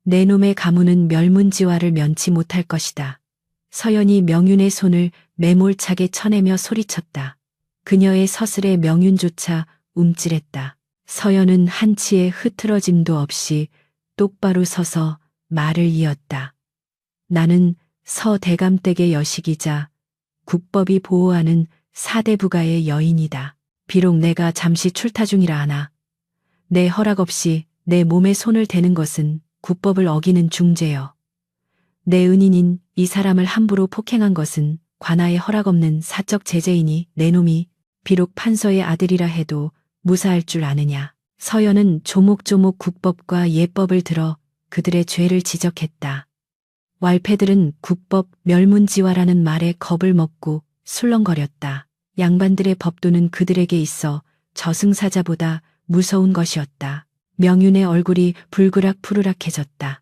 A: 내 놈의 가문은 멸문지화를 면치 못할 것이다. 서연이 명윤의 손을 매몰차게 쳐내며 소리쳤다. 그녀의 서슬에 명윤조차 움찔했다. 서연은 한치의 흐트러짐도 없이 똑바로 서서 말을 이었다. 나는 서대감댁의 여식이자 국법이 보호하는 사대부가의 여인이다. 비록 내가 잠시 출타 중이라 하나 내 허락 없이 내 몸에 손을 대는 것은 국법을 어기는 중죄여. 내 은인인 이 사람을 함부로 폭행한 것은 관아의 허락 없는 사적 제재이니 내 놈이 비록 판서의 아들이라 해도 무사할 줄 아느냐. 서연은 조목조목 국법과 예법을 들어 그들의 죄를 지적했다. 왈패들은 국법 멸문지화라는 말에 겁을 먹고 술렁거렸다. 양반들의 법도는 그들에게 있어 저승사자보다 무서운 것이었다. 명윤의 얼굴이 불그락 푸르락해졌다.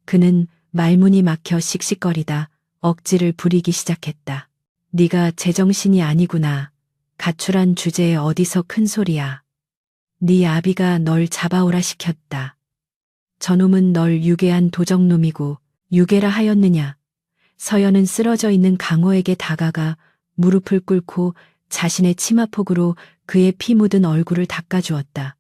A: 그는 말문이 막혀 씩씩거리다 억지를 부리기 시작했다. 네가 제정신이 아니구나. 가출한 주제에 어디서 큰 소리야. 네 아비가 널 잡아오라 시켰다. 저놈은 널 유괴한 도적놈이고 유괴라 하였느냐. 서연은 쓰러져 있는 강호에게 다가가 무릎을 꿇고 자신의 치마폭으로 그의 피 묻은 얼굴을 닦아주었다.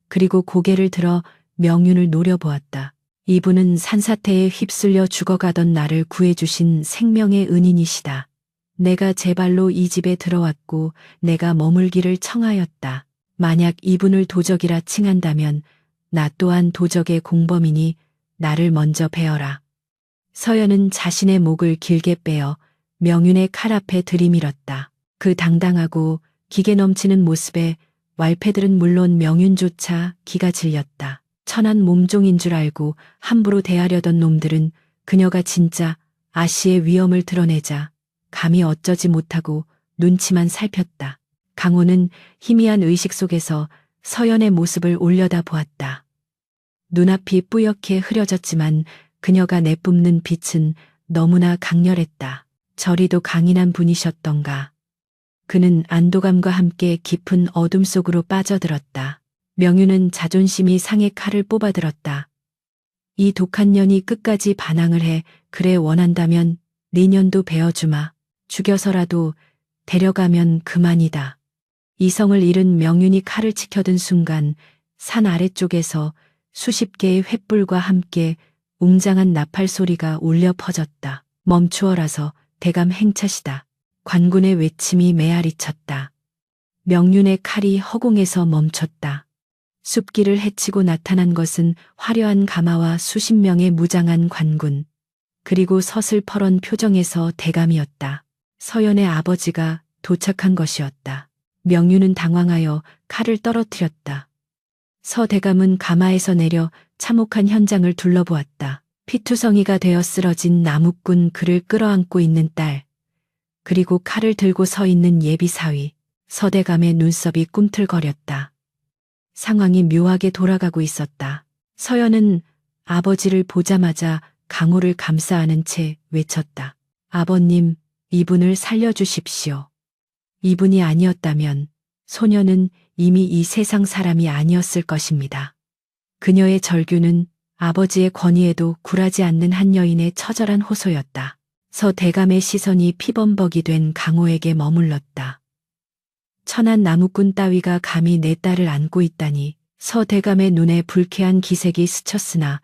A: 그리고 고개를 들어 명윤을 노려보았다. 이분은 산사태에 휩쓸려 죽어가던 나를 구해주신 생명의 은인이시다. 내가 제 발로 이 집에 들어왔고 내가 머물기를 청하였다. 만약 이분을 도적이라 칭한다면 나 또한 도적의 공범이니 나를 먼저 베어라. 서연은 자신의 목을 길게 빼어 명윤의 칼 앞에 들이밀었다. 그 당당하고 기계 넘치는 모습에 왈패들은 물론 명윤조차 기가 질렸다. 천한 몸종인 줄 알고 함부로 대하려던 놈들은 그녀가 진짜 아씨의 위엄을 드러내자 감히 어쩌지 못하고 눈치만 살폈다. 강호는 희미한 의식 속에서 서연의 모습을 올려다 보았다. 눈앞이 뿌옇게 흐려졌지만 그녀가 내뿜는 빛은 너무나 강렬했다. 저리도 강인한 분이셨던가. 그는 안도감과 함께 깊은 어둠 속으로 빠져들었다. 명윤은 자존심이 상해 칼을 뽑아들었다. 이 독한 년이 끝까지 반항을 해 그래 원한다면 내년도 베어주마. 죽여서라도 데려가면 그만이다. 이성을 잃은 명윤이 칼을 치켜든 순간 산 아래쪽에서 수십 개의 횃불과 함께 웅장한 나팔 소리가 울려 퍼졌다. 멈추어라서 대감 행차시다. 관군의 외침이 메아리쳤다. 명윤의 칼이 허공에서 멈췄다. 숲길을 헤치고 나타난 것은 화려한 가마와 수십 명의 무장한 관군, 그리고 서슬퍼런 표정에서 대감이었다. 서연의 아버지가 도착한 것이었다. 명윤은 당황하여 칼을 떨어뜨렸다. 서 대감은 가마에서 내려 참혹한 현장을 둘러보았다. 피투성이가 되어 쓰러진 나무꾼 그를 끌어안고 있는 딸, 그리고 칼을 들고 서 있는 예비사위, 서대감의 눈썹이 꿈틀거렸다. 상황이 묘하게 돌아가고 있었다. 서연은 아버지를 보자마자 강호를 감싸 안은 채 외쳤다. 아버님, 이분을 살려주십시오. 이분이 아니었다면 소녀는 이미 이 세상 사람이 아니었을 것입니다. 그녀의 절규는 아버지의 권위에도 굴하지 않는 한 여인의 처절한 호소였다. 서 대감의 시선이 피범벅이 된 강호에게 머물렀다. 천한 나무꾼 따위가 감히 내 딸을 안고 있다니. 서 대감의 눈에 불쾌한 기색이 스쳤으나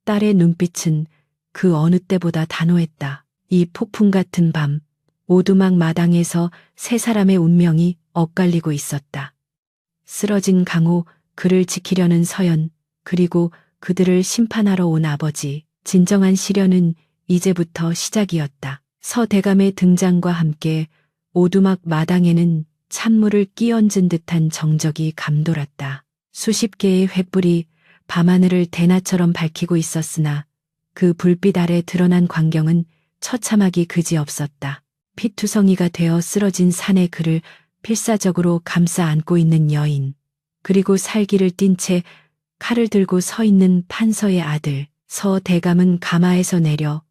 A: 딸의 눈빛은 그 어느 때보다 단호했다. 이 폭풍 같은 밤, 오두막 마당에서 세 사람의 운명이 엇갈리고 있었다. 쓰러진 강호, 그를 지키려는 서연, 그리고 그들을 심판하러 온 아버지. 진정한 시련은 이제부터 시작이었다. 서 대감의 등장과 함께 오두막 마당에는 찬물을 끼얹은 듯한 정적이 감돌았다. 수십 개의 횃불이 밤하늘을 대낮처럼 밝히고 있었으나 그 불빛 아래 드러난 광경은 처참하기 그지없었다. 피투성이가 되어 쓰러진 산의 그를 필사적으로 감싸 안고 있는 여인, 그리고 살기를 띤 채 칼을 들고 서 있는 판서의 아들. 서 대감은 가마에서 내려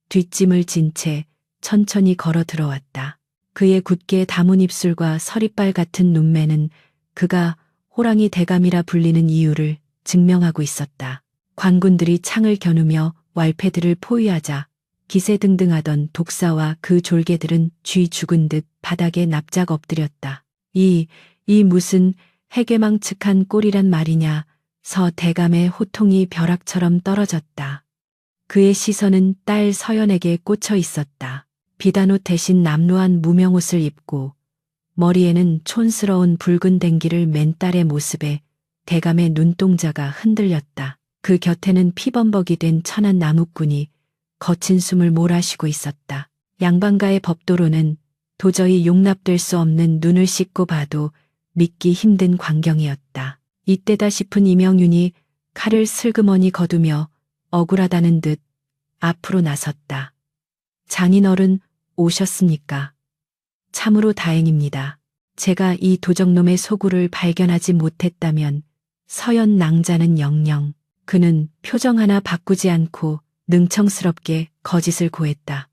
A: 뒷짐을 진 채 천천히 걸어 들어왔다. 그의 굳게 담은 입술과 서리빨 같은 눈매는 그가 호랑이 대감이라 불리는 이유를 증명하고 있었다. 관군들이 창을 겨누며 왈패들을 포위하자 기세등등하던 독사와 그 졸개들은 쥐 죽은 듯 바닥에 납작 엎드렸다. 이 무슨 해괴망측한 꼴이란 말이냐. 서 대감의 호통이 벼락처럼 떨어졌다. 그의 시선은 딸 서연에게 꽂혀 있었다. 비단옷 대신 남루한 무명옷을 입고 머리에는 촌스러운 붉은 댕기를 맨 딸의 모습에 대감의 눈동자가 흔들렸다. 그 곁에는 피범벅이 된 천한 나무꾼이 거친 숨을 몰아쉬고 있었다. 양반가의 법도로는 도저히 용납될 수 없는 눈을 씻고 봐도 믿기 힘든 광경이었다. 이때다 싶은 이명윤이 칼을 슬그머니 거두며 억울하다는 듯 앞으로 나섰다. 장인어른 오셨습니까? 참으로 다행입니다. 제가 이 도적놈의 소굴을 발견하지 못했다면 서연 낭자는 영영. 그는 표정 하나 바꾸지 않고 능청스럽게 거짓을 고했다.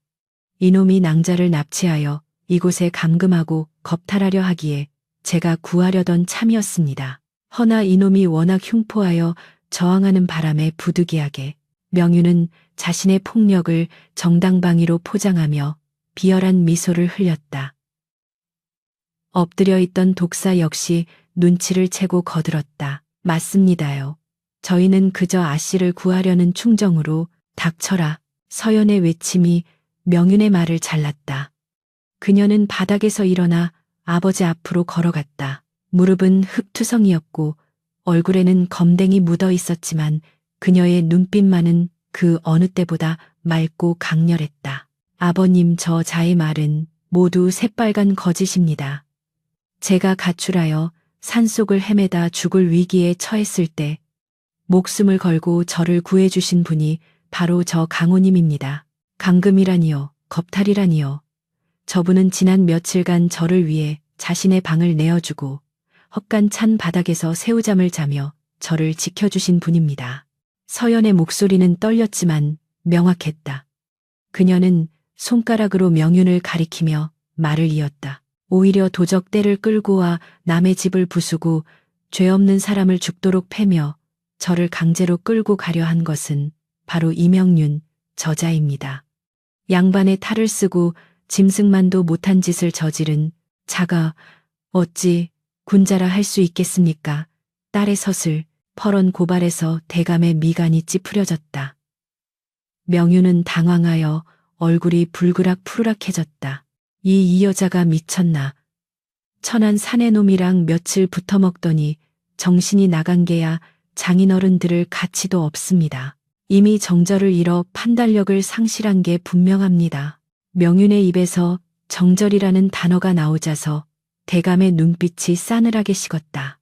A: 이놈이 낭자를 납치하여 이곳에 감금하고 겁탈하려 하기에 제가 구하려던 참이었습니다. 허나 이놈이 워낙 흉포하여 저항하는 바람에 부득이하게. 명윤은 자신의 폭력을 정당방위로 포장하며 비열한 미소를 흘렸다. 엎드려 있던 독사 역시 눈치를 채고 거들었다. 맞습니다요. 저희는 그저 아씨를 구하려는 충정으로. 닥쳐라. 서연의 외침이 명윤의 말을 잘랐다. 그녀는 바닥에서 일어나 아버지 앞으로 걸어갔다. 무릎은 흙투성이었고 얼굴에는 검댕이 묻어 있었지만 그녀의 눈빛만은 그 어느 때보다 맑고 강렬했다. 아버님, 저 자의 말은 모두 새빨간 거짓입니다. 제가 가출하여 산속을 헤매다 죽을 위기에 처했을 때 목숨을 걸고 저를 구해주신 분이 바로 저 강호님입니다. 감금이라니요, 겁탈이라니요. 저분은 지난 며칠간 저를 위해 자신의 방을 내어주고 헛간 찬 바닥에서 새우잠을 자며 저를 지켜주신 분입니다. 서연의 목소리는 떨렸지만 명확했다. 그녀는 손가락으로 명윤을 가리키며 말을 이었다. 오히려 도적대를 끌고 와 남의 집을 부수고 죄 없는 사람을 죽도록 패며 저를 강제로 끌고 가려 한 것은 바로 이명륜 저자입니다. 양반의 탈을 쓰고 짐승만도 못한 짓을 저지른 자가 어찌 군자라 할 수 있겠습니까? 딸의 서슬, 퍼런 고발에서 대감의 미간이 찌푸려졌다. 명윤은 당황하여 얼굴이 불그락 푸르락해졌다. 이 여자가 미쳤나. 천한 사내놈이랑 며칠 붙어먹더니 정신이 나간 게야 장인어른들을 가치도 없습니다. 이미 정절을 잃어 판단력을 상실한 게 분명합니다. 명윤의 입에서 정절이라는 단어가 나오자서 대감의 눈빛이 싸늘하게 식었다.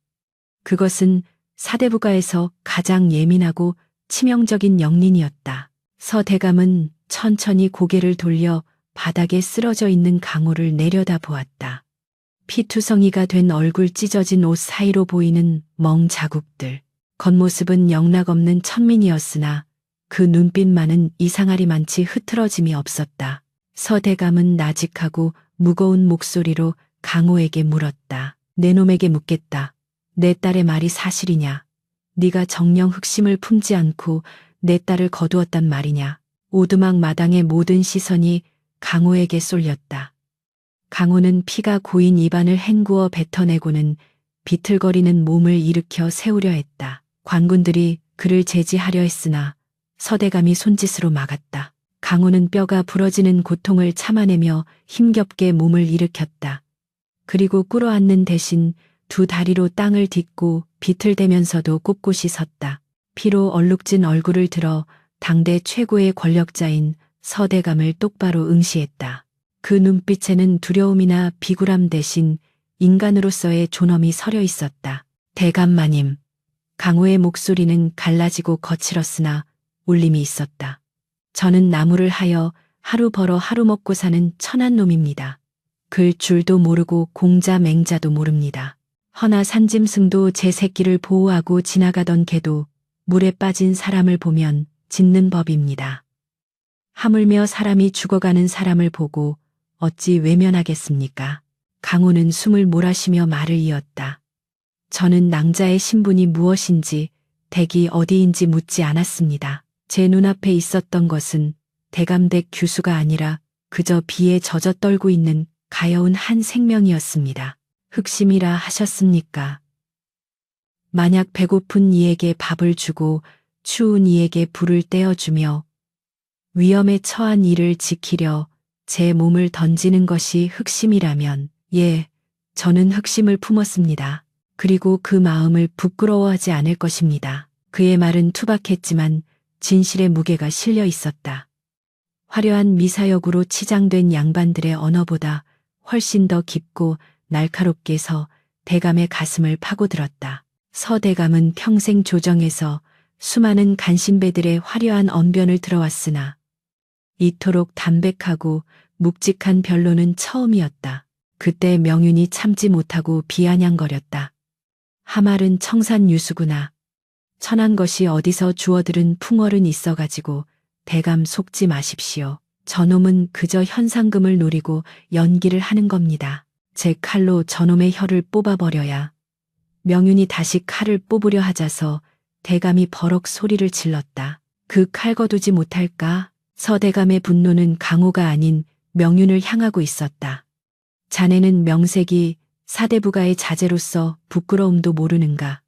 A: 그것은 사대부가에서 가장 예민하고 치명적인 영린이었다. 서 대감은 천천히 고개를 돌려 바닥에 쓰러져 있는 강호를 내려다보았다. 피투성이가 된 얼굴 찢어진 옷 사이로 보이는 멍 자국들. 겉모습은 영락없는 천민이었으나 그 눈빛만은 이상하리만치 흐트러짐이 없었다. 서 대감은 나직하고 무거운 목소리로 강호에게 물었다. 내 놈에게 묻겠다. 내 딸의 말이 사실이냐? 네가 정령 흑심을 품지 않고 내 딸을 거두었단 말이냐? 오두막 마당의 모든 시선이 강호에게 쏠렸다. 강호는 피가 고인 입안을 헹구어 뱉어내고는 비틀거리는 몸을 일으켜 세우려 했다. 관군들이 그를 제지하려 했으나 서대감이 손짓으로 막았다. 강호는 뼈가 부러지는 고통을 참아내며 힘겹게 몸을 일으켰다. 그리고 꿇어앉는 대신 두 다리로 땅을 딛고 비틀대면서도 꼿꼿이 섰다. 피로 얼룩진 얼굴을 들어 당대 최고의 권력자인 서대감을 똑바로 응시했다. 그 눈빛에는 두려움이나 비굴함 대신 인간으로서의 존엄이 서려 있었다. 대감마님. 강호의 목소리는 갈라지고 거칠었으나 울림이 있었다. 저는 나무를 하여 하루 벌어 하루 먹고 사는 천한 놈입니다. 글 줄도 모르고 공자 맹자도 모릅니다. 허나 산짐승도 제 새끼를 보호하고 지나가던 개도 물에 빠진 사람을 보면 짖는 법입니다. 하물며 사람이 죽어가는 사람을 보고 어찌 외면하겠습니까? 강호는 숨을 몰아쉬며 말을 이었다. 저는 낭자의 신분이 무엇인지 댁이 어디인지 묻지 않았습니다. 제 눈앞에 있었던 것은 대감댁 규수가 아니라 그저 비에 젖어 떨고 있는 가여운 한 생명이었습니다. 흑심이라 하셨습니까? 만약 배고픈 이에게 밥을 주고 추운 이에게 불을 떼어주며 위험에 처한 이를 지키려 제 몸을 던지는 것이 흑심이라면, 예, 저는 흑심을 품었습니다. 그리고 그 마음을 부끄러워하지 않을 것입니다. 그의 말은 투박했지만 진실의 무게가 실려 있었다. 화려한 미사역으로 치장된 양반들의 언어보다 훨씬 더 깊고 날카롭게 대감의 가슴을 파고들었다. 서 대감은 평생 조정에서 수많은 간신배들의 화려한 언변을 들어왔으나 이토록 담백하고 묵직한 변론은 처음이었다. 그때 명윤이 참지 못하고 비아냥거렸다. 하말은 청산유수구나. 천한 것이 어디서 주워들은 풍월은 있어가지고 대감 속지 마십시오. 저놈은 그저 현상금을 노리고 연기를 하는 겁니다. 제 칼로 저놈의 혀를 뽑아버려야. 명윤이 다시 칼을 뽑으려 하자서 대감이 버럭 소리를 질렀다. 그 칼 거두지 못할까? 서대감의 분노는 강호가 아닌 명윤을 향하고 있었다. 자네는 명색이 사대부가의 자제로서 부끄러움도 모르는가?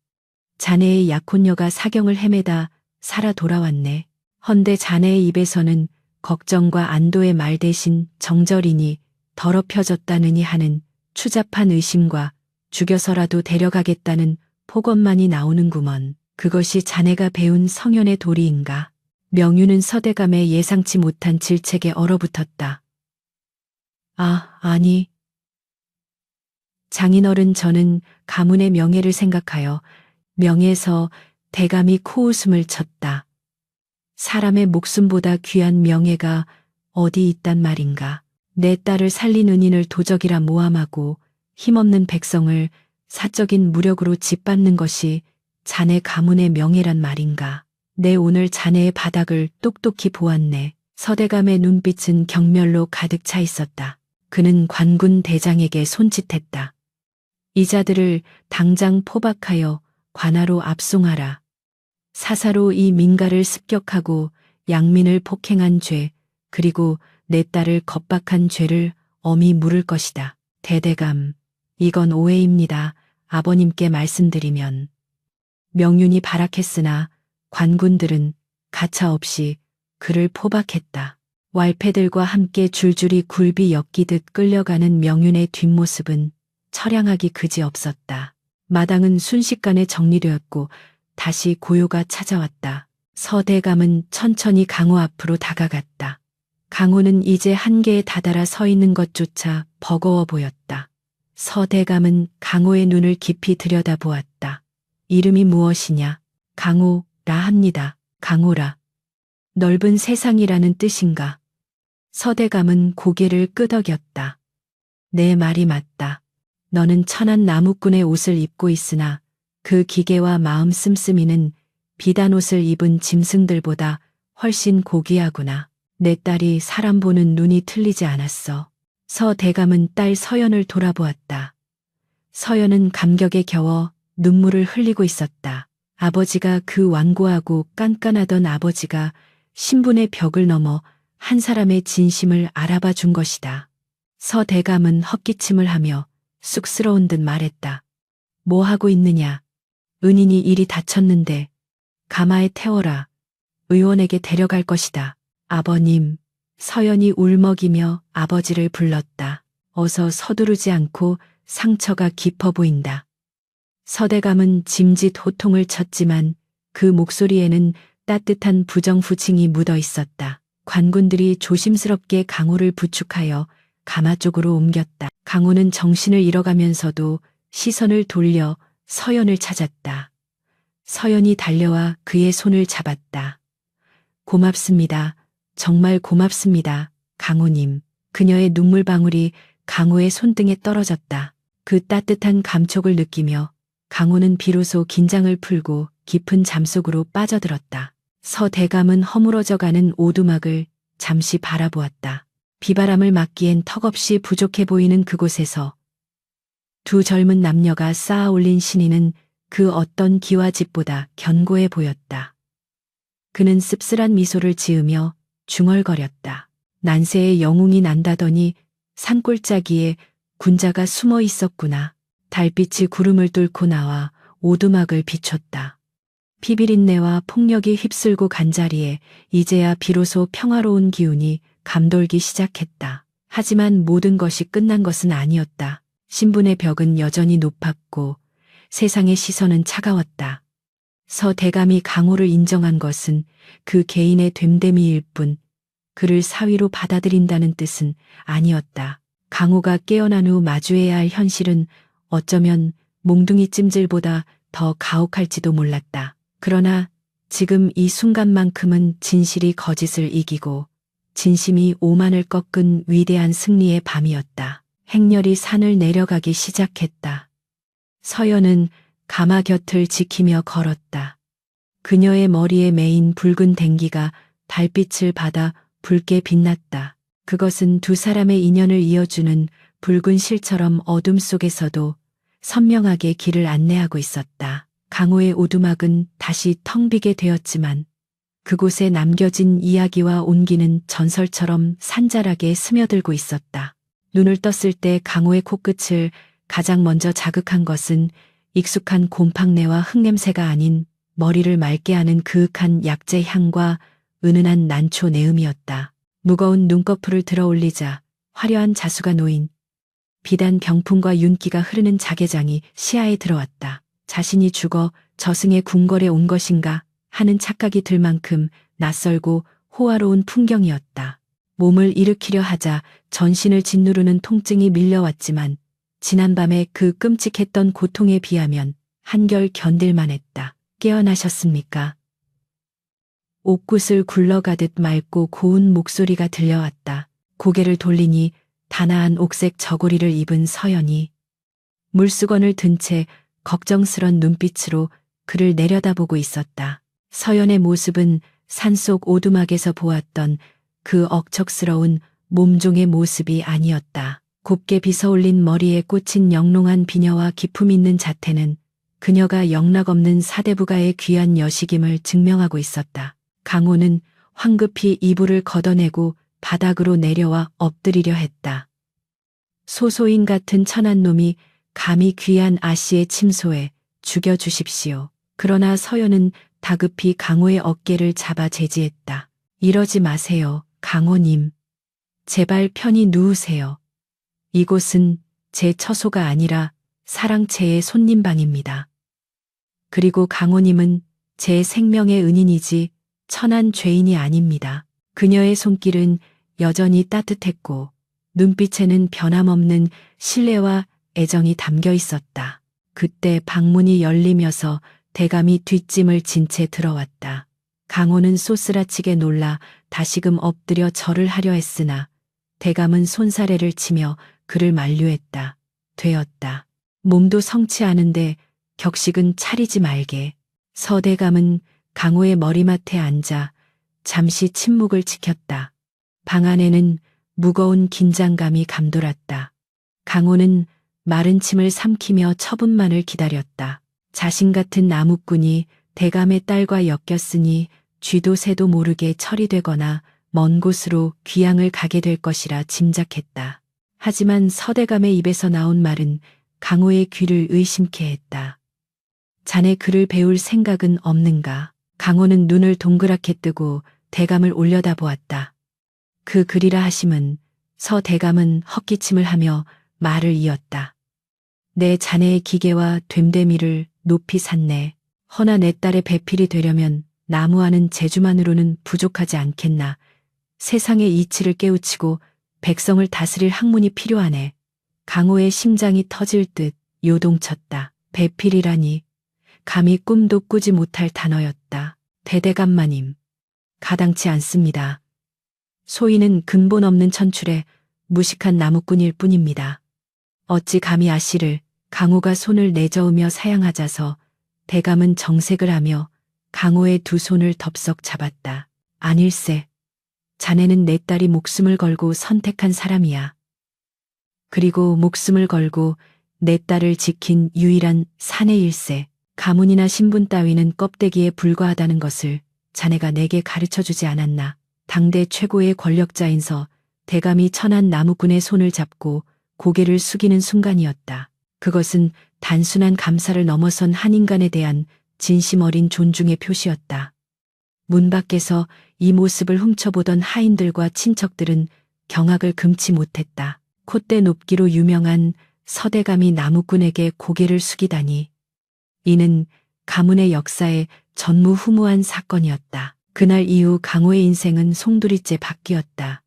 A: 자네의 약혼녀가 사경을 헤매다 살아 돌아왔네. 헌데 자네의 입에서는 걱정과 안도의 말 대신 정절이니 더럽혀졌다느니 하는 추잡한 의심과 죽여서라도 데려가겠다는 폭언만이 나오는구먼. 그것이 자네가 배운 성현의 도리인가? 명윤은 서대감의 예상치 못한 질책에 얼어붙었다. 아니. 장인어른, 저는 가문의 명예를 생각하여 명예에서 대감이 코웃음을 쳤다. 사람의 목숨보다 귀한 명예가 어디 있단 말인가. 내 딸을 살린 은인을 도적이라 모함하고 힘없는 백성을 사적인 무력으로 짓밟는 것이 자네 가문의 명예란 말인가. 내 오늘 자네의 바닥을 똑똑히 보았네. 서대감의 눈빛은 경멸로 가득 차 있었다. 그는 관군 대장에게 손짓했다. 이자들을 당장 포박하여 관하로 압송하라. 사사로 이 민가를 습격하고 양민을 폭행한 죄, 그리고 내 딸을 겁박한 죄를 엄히 물을 것이다. 대대감, 이건 오해입니다. 아버님께 말씀드리면. 명륜이 발악했으나 관군들은 가차없이 그를 포박했다. 왈패들과 함께 줄줄이 굴비 엮이듯 끌려가는 명륜의 뒷모습은 처량하기 그지없었다. 마당은 순식간에 정리되었고 다시 고요가 찾아왔다. 서대감은 천천히 강호 앞으로 다가갔다. 강호는 이제 한계에 다다라 서 있는 것조차 버거워 보였다. 서대감은 강호의 눈을 깊이 들여다보았다. 이름이 무엇이냐? 강호라 합니다. 강호라. 넓은 세상이라는 뜻인가? 서대감은 고개를 끄덕였다. 내 말이 맞다. 너는 천한 나무꾼의 옷을 입고 있으나 그 기계와 마음 씀씀이는 비단 옷을 입은 짐승들보다 훨씬 고귀하구나. 내 딸이 사람 보는 눈이 틀리지 않았어. 서대감은 딸 서연을 돌아보았다. 서연은 감격에 겨워 눈물을 흘리고 있었다. 아버지가 그 완고하고 깐깐하던 아버지가 신분의 벽을 넘어 한 사람의 진심을 알아봐 준 것이다. 서대감은 헛기침을 하며 쑥스러운 듯 말했다. 뭐 하고 있느냐? 은인이 일이 다쳤는데 가마에 태워라. 의원에게 데려갈 것이다. 아버님, 서연이 울먹이며 아버지를 불렀다. 어서 서두르지 않고 상처가 깊어 보인다. 서대감은 짐짓 호통을 쳤지만 그 목소리에는 따뜻한 부정부칭이 묻어 있었다. 관군들이 조심스럽게 강호를 부축하여 가마 쪽으로 옮겼다. 강호는 정신을 잃어가면서도 시선을 돌려 서연을 찾았다. 서연이 달려와 그의 손을 잡았다. 고맙습니다. 정말 고맙습니다. 강호님. 그녀의 눈물방울이 강호의 손등에 떨어졌다. 그 따뜻한 감촉을 느끼며 강호는 비로소 긴장을 풀고 깊은 잠속으로 빠져들었다. 서대감은 허물어져가는 오두막을 잠시 바라보았다. 비바람을 막기엔 턱없이 부족해 보이는 그곳에서 두 젊은 남녀가 쌓아 올린 신의는 그 어떤 기와집보다 견고해 보였다. 그는 씁쓸한 미소를 지으며 중얼거렸다. 난세에 영웅이 난다더니 산골짜기에 군자가 숨어 있었구나. 달빛이 구름을 뚫고 나와 오두막을 비췄다. 피비린내와 폭력이 휩쓸고 간 자리에 이제야 비로소 평화로운 기운이 감돌기 시작했다. 하지만 모든 것이 끝난 것은 아니었다. 신분의 벽은 여전히 높았고 세상의 시선은 차가웠다. 서대감이 강호를 인정한 것은 그 개인의 됨됨이일 뿐 그를 사위로 받아들인다는 뜻은 아니었다. 강호가 깨어난 후 마주해야 할 현실은 어쩌면 몽둥이 찜질보다 더 가혹할지도 몰랐다. 그러나 지금 이 순간만큼은 진실이 거짓을 이기고 진심이 오만을 꺾은 위대한 승리의 밤이었다. 행렬이 산을 내려가기 시작했다. 서연은 가마 곁을 지키며 걸었다. 그녀의 머리에 메인 붉은 댕기가 달빛을 받아 붉게 빛났다. 그것은 두 사람의 인연을 이어주는 붉은 실처럼 어둠 속에서도 선명하게 길을 안내하고 있었다. 강호의 오두막은 다시 텅 비게 되었지만 그곳에 남겨진 이야기와 온기는 전설처럼 산자락에 스며들고 있었다. 눈을 떴을 때 강호의 코끝을 가장 먼저 자극한 것은 익숙한 곰팡내와 흙냄새가 아닌 머리를 맑게 하는 그윽한 약재 향과 은은한 난초 내음이었다. 무거운 눈꺼풀을 들어 올리자 화려한 자수가 놓인 비단 병풍과 윤기가 흐르는 자개장이 시야에 들어왔다. 자신이 죽어 저승의 궁궐에 온 것인가 하는 착각이 들 만큼 낯설고 호화로운 풍경이었다. 몸을 일으키려 하자 전신을 짓누르는 통증이 밀려왔지만 지난밤의 그 끔찍했던 고통에 비하면 한결 견딜만했다. 깨어나셨습니까? 옥굿을 굴러가듯 맑고 고운 목소리가 들려왔다. 고개를 돌리니 단아한 옥색 저고리를 입은 서연이 물수건을 든 채 걱정스런 눈빛으로 그를 내려다보고 있었다. 서연의 모습은 산속 오두막에서 보았던 그 억척스러운 몸종의 모습이 아니었다. 곱게 빗어올린 머리에 꽂힌 영롱한 비녀와 기품 있는 자태는 그녀가 영락없는 사대부가의 귀한 여식임을 증명하고 있었다. 강호는 황급히 이불을 걷어내고 바닥으로 내려와 엎드리려 했다. 소소인 같은 천한 놈이 감히 귀한 아씨의 침소에 죽여주십시오. 그러나 서연은 다급히 강호의 어깨를 잡아 제지했다. 이러지 마세요, 강호님. 제발 편히 누우세요. 이곳은 제 처소가 아니라 사랑채의 손님방입니다. 그리고 강호님은 제 생명의 은인이지 천한 죄인이 아닙니다. 그녀의 손길은 여전히 따뜻했고 눈빛에는 변함없는 신뢰와 애정이 담겨 있었다. 그때 방문이 열리면서 대감이 뒷짐을 진 채 들어왔다. 강호는 쏘스라치게 놀라 다시금 엎드려 절을 하려 했으나 대감은 손사래를 치며 그를 만류했다. 되었다. 몸도 성치 않은데 격식은 차리지 말게. 서대감은 강호의 머리맡에 앉아 잠시 침묵을 지켰다. 방 안에는 무거운 긴장감이 감돌았다. 강호는 마른 침을 삼키며 처분만을 기다렸다. 자신 같은 나무꾼이 대감의 딸과 엮였으니 쥐도 새도 모르게 처리되거나 먼 곳으로 귀양을 가게 될 것이라 짐작했다. 하지만 서대감의 입에서 나온 말은 강호의 귀를 의심케 했다. 자네 글을 배울 생각은 없는가? 강호는 눈을 동그랗게 뜨고 대감을 올려다보았다. 그 글이라 하심은 서대감은 헛기침을 하며 말을 이었다. 내 자네의 기계와 됨됨이를 높이 샀네. 허나 내 딸의 배필이 되려면 나무하는 재주만으로는 부족하지 않겠나. 세상의 이치를 깨우치고 백성을 다스릴 학문이 필요하네. 강호의 심장이 터질 듯 요동쳤다. 배필이라니 감히 꿈도 꾸지 못할 단어였다. 대대감마님, 가당치 않습니다. 소인은 근본 없는 천출에 무식한 나무꾼일 뿐입니다. 어찌 감히 아씨를 강호가 손을 내저으며 사양하자서 대감은 정색을 하며 강호의 두 손을 덥석 잡았다. 아닐세. 자네는 내 딸이 목숨을 걸고 선택한 사람이야. 그리고 목숨을 걸고 내 딸을 지킨 유일한 사내일세. 가문이나 신분 따위는 껍데기에 불과하다는 것을 자네가 내게 가르쳐주지 않았나. 당대 최고의 권력자인서 대감이 천한 나무꾼의 손을 잡고 고개를 숙이는 순간이었다. 그것은 단순한 감사를 넘어선 한 인간에 대한 진심 어린 존중의 표시였다. 문 밖에서 이 모습을 훔쳐보던 하인들과 친척들은 경악을 금치 못했다. 콧대 높기로 유명한 서대감이 나무꾼에게 고개를 숙이다니. 이는 가문의 역사에 전무후무한 사건이었다. 그날 이후 강호의 인생은 송두리째 바뀌었다.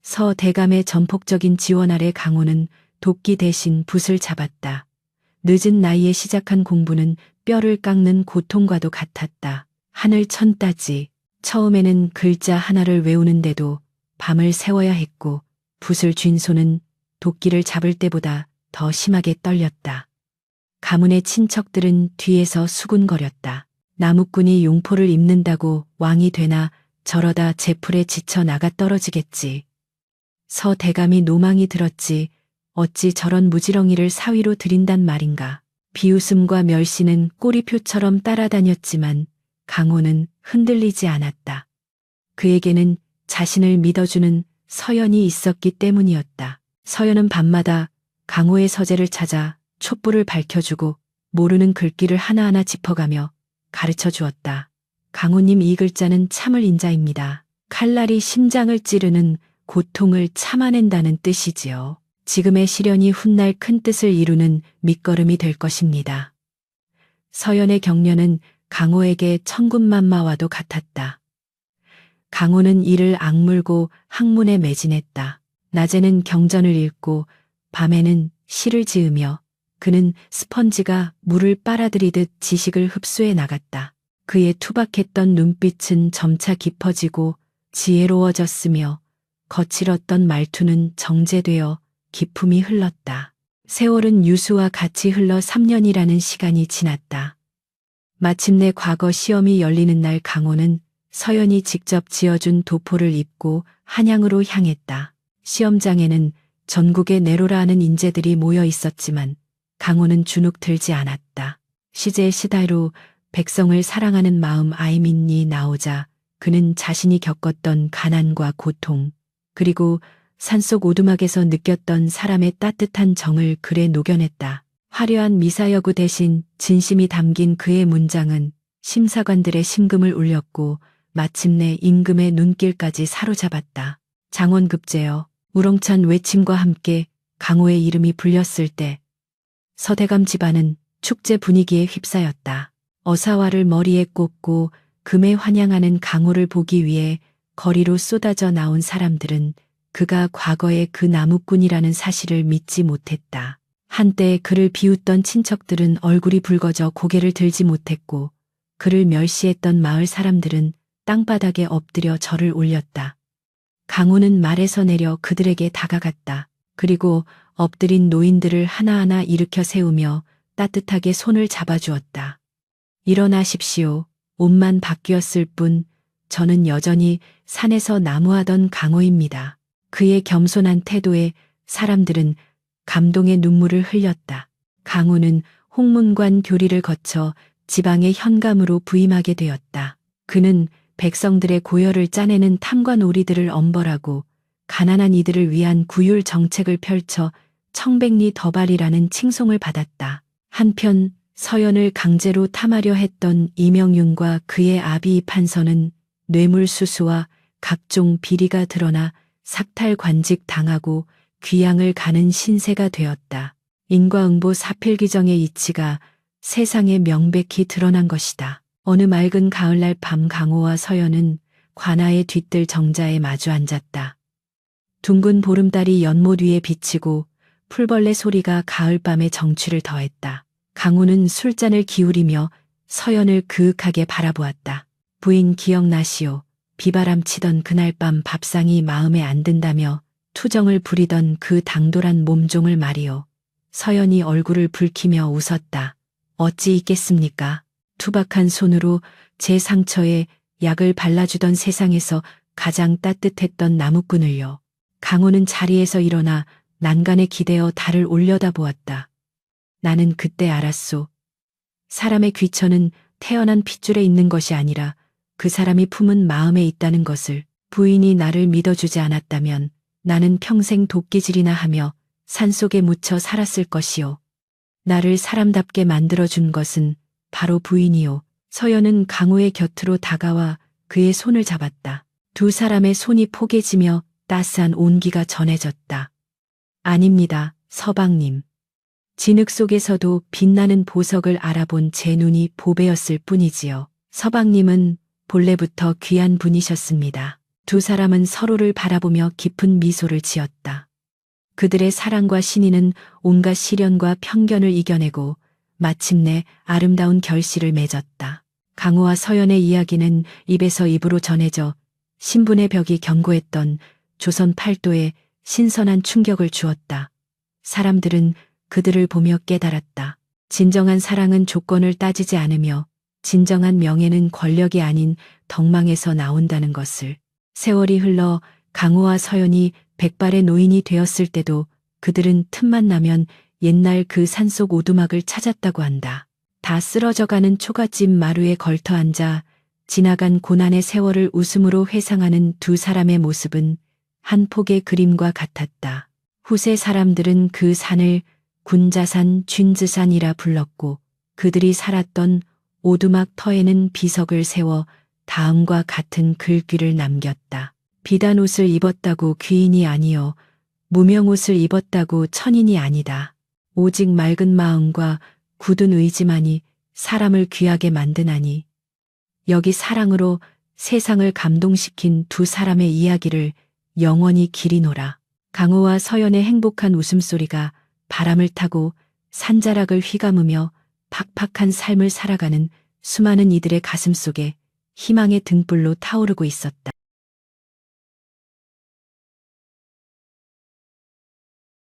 A: 서대감의 전폭적인 지원 아래 강호는 도끼 대신 붓을 잡았다. 늦은 나이에 시작한 공부는 뼈를 깎는 고통과도 같았다. 하늘 천따지. 처음에는 글자 하나를 외우는데도 밤을 새워야 했고 붓을 쥔 손은 도끼를 잡을 때보다 더 심하게 떨렸다. 가문의 친척들은 뒤에서 수군거렸다. 나무꾼이 용포를 입는다고 왕이 되나 저러다 제풀에 지쳐 나가 떨어지겠지. 서대감이 노망이 들었지. 어찌 저런 무지렁이를 사위로 들인단 말인가. 비웃음과 멸시는 꼬리표처럼 따라다녔지만 강호는 흔들리지 않았다. 그에게는 자신을 믿어주는 서연이 있었기 때문이었다. 서연은 밤마다 강호의 서재를 찾아 촛불을 밝혀주고 모르는 글귀를 하나하나 짚어가며 가르쳐 주었다. 강호님, 이 글자는 참을 인자입니다. 칼날이 심장을 찌르는 고통을 참아낸다는 뜻이지요. 지금의 시련이 훗날 큰 뜻을 이루는 밑거름이 될 것입니다. 서연의 격려는 강호에게 천군만마와도 같았다. 강호는 이를 악물고 학문에 매진했다. 낮에는 경전을 읽고 밤에는 시를 지으며 그는 스펀지가 물을 빨아들이듯 지식을 흡수해 나갔다. 그의 투박했던 눈빛은 점차 깊어지고 지혜로워졌으며 거칠었던 말투는 정제되어 기품이 흘렀다. 세월은 유수와 같이 흘러 3년이라는 시간이 지났다. 마침내 과거 시험이 열리는 날 강호는 서연이 직접 지어준 도포를 입고 한양으로 향했다. 시험장에는 전국의 내로라 하는 인재들이 모여 있었지만 강호는 주눅 들지 않았다. 시제의 시대로 백성을 사랑하는 마음 아이민이 나오자 그는 자신이 겪었던 가난과 고통, 그리고 산속 오두막에서 느꼈던 사람의 따뜻한 정을 글에 녹여냈다. 화려한 미사여구 대신 진심이 담긴 그의 문장은 심사관들의 심금을 울렸고 마침내 임금의 눈길까지 사로잡았다. 장원급제여, 우렁찬 외침과 함께 강호의 이름이 불렸을 때 서대감 집안은 축제 분위기에 휩싸였다. 어사화를 머리에 꽂고 금에 환양하는 강호를 보기 위해 거리로 쏟아져 나온 사람들은 그가 과거의 그 나무꾼이라는 사실을 믿지 못했다. 한때 그를 비웃던 친척들은 얼굴이 붉어져 고개를 들지 못했고 그를 멸시했던 마을 사람들은 땅바닥에 엎드려 절을 올렸다. 강호는 말에서 내려 그들에게 다가갔다. 그리고 엎드린 노인들을 하나하나 일으켜 세우며 따뜻하게 손을 잡아주었다. 일어나십시오. 옷만 바뀌었을 뿐 저는 여전히 산에서 나무하던 강호입니다. 그의 겸손한 태도에 사람들은 감동의 눈물을 흘렸다. 강호는 홍문관 교리를 거쳐 지방의 현감으로 부임하게 되었다. 그는 백성들의 고열을 짜내는 탐과 놀이들을 엄벌하고 가난한 이들을 위한 구휼 정책을 펼쳐 청백리 더발이라는 칭송을 받았다. 한편 서연을 강제로 탐하려 했던 이명윤과 그의 아비 판서는 뇌물수수와 각종 비리가 드러나 삭탈관직 당하고 귀양을 가는 신세가 되었다. 인과응보 사필귀정의 이치가 세상에 명백히 드러난 것이다. 어느 맑은 가을날 밤 강호와 서연은 관아의 뒤뜰 정자에 마주 앉았다. 둥근 보름달이 연못 위에 비치고 풀벌레 소리가 가을밤의 정취를 더했다. 강호는 술잔을 기울이며 서연을 그윽하게 바라보았다. 부인 기억나시오. 비바람 치던 그날 밤 밥상이 마음에 안 든다며 투정을 부리던 그 당돌한 몸종을 말이오. 서연이 얼굴을 붉히며 웃었다. 어찌 있겠습니까? 투박한 손으로 제 상처에 약을 발라주던 세상에서 가장 따뜻했던 나무꾼을요. 강호는 자리에서 일어나 난간에 기대어 달을 올려다보았다. 나는 그때 알았소. 사람의 귀천은 태어난 핏줄에 있는 것이 아니라 그 사람이 품은 마음에 있다는 것을. 부인이 나를 믿어주지 않았다면 나는 평생 도끼질이나 하며 산속에 묻혀 살았을 것이오. 나를 사람답게 만들어준 것은 바로 부인이오. 서연은 강호의 곁으로 다가와 그의 손을 잡았다. 두 사람의 손이 포개지며 따스한 온기가 전해졌다. 아닙니다, 서방님. 진흙 속에서도 빛나는 보석을 알아본 제 눈이 보배였을 뿐이지요. 서방님은 본래부터 귀한 분이셨습니다. 두 사람은 서로를 바라보며 깊은 미소를 지었다. 그들의 사랑과 신의는 온갖 시련과 편견을 이겨내고 마침내 아름다운 결실을 맺었다. 강호와 서연의 이야기는 입에서 입으로 전해져 신분의 벽이 견고했던 조선 팔도에 신선한 충격을 주었다. 사람들은 그들을 보며 깨달았다. 진정한 사랑은 조건을 따지지 않으며 진정한 명예는 권력이 아닌 덕망에서 나온다는 것을. 세월이 흘러 강호와 서연이 백발의 노인이 되었을 때도 그들은 틈만 나면 옛날 그 산속 오두막을 찾았다고 한다. 다 쓰러져가는 초가집 마루에 걸터 앉아 지나간 고난의 세월을 웃음으로 회상하는 두 사람의 모습은 한 폭의 그림과 같았다. 후세 사람들은 그 산을 군자산, 쥔즈산이라 불렀고 그들이 살았던 오두막 터에는 비석을 세워 다음과 같은 글귀를 남겼다. 비단 옷을 입었다고 귀인이 아니요 무명옷을 입었다고 천인이 아니다. 오직 맑은 마음과 굳은 의지만이 사람을 귀하게 만드나니. 여기 사랑으로 세상을 감동시킨 두 사람의 이야기를 영원히 기리노라. 강호와 서연의 행복한 웃음소리가 바람을 타고 산자락을 휘감으며 팍팍한 삶을 살아가는 수많은 이들의 가슴 속에 희망의 등불로 타오르고 있었다.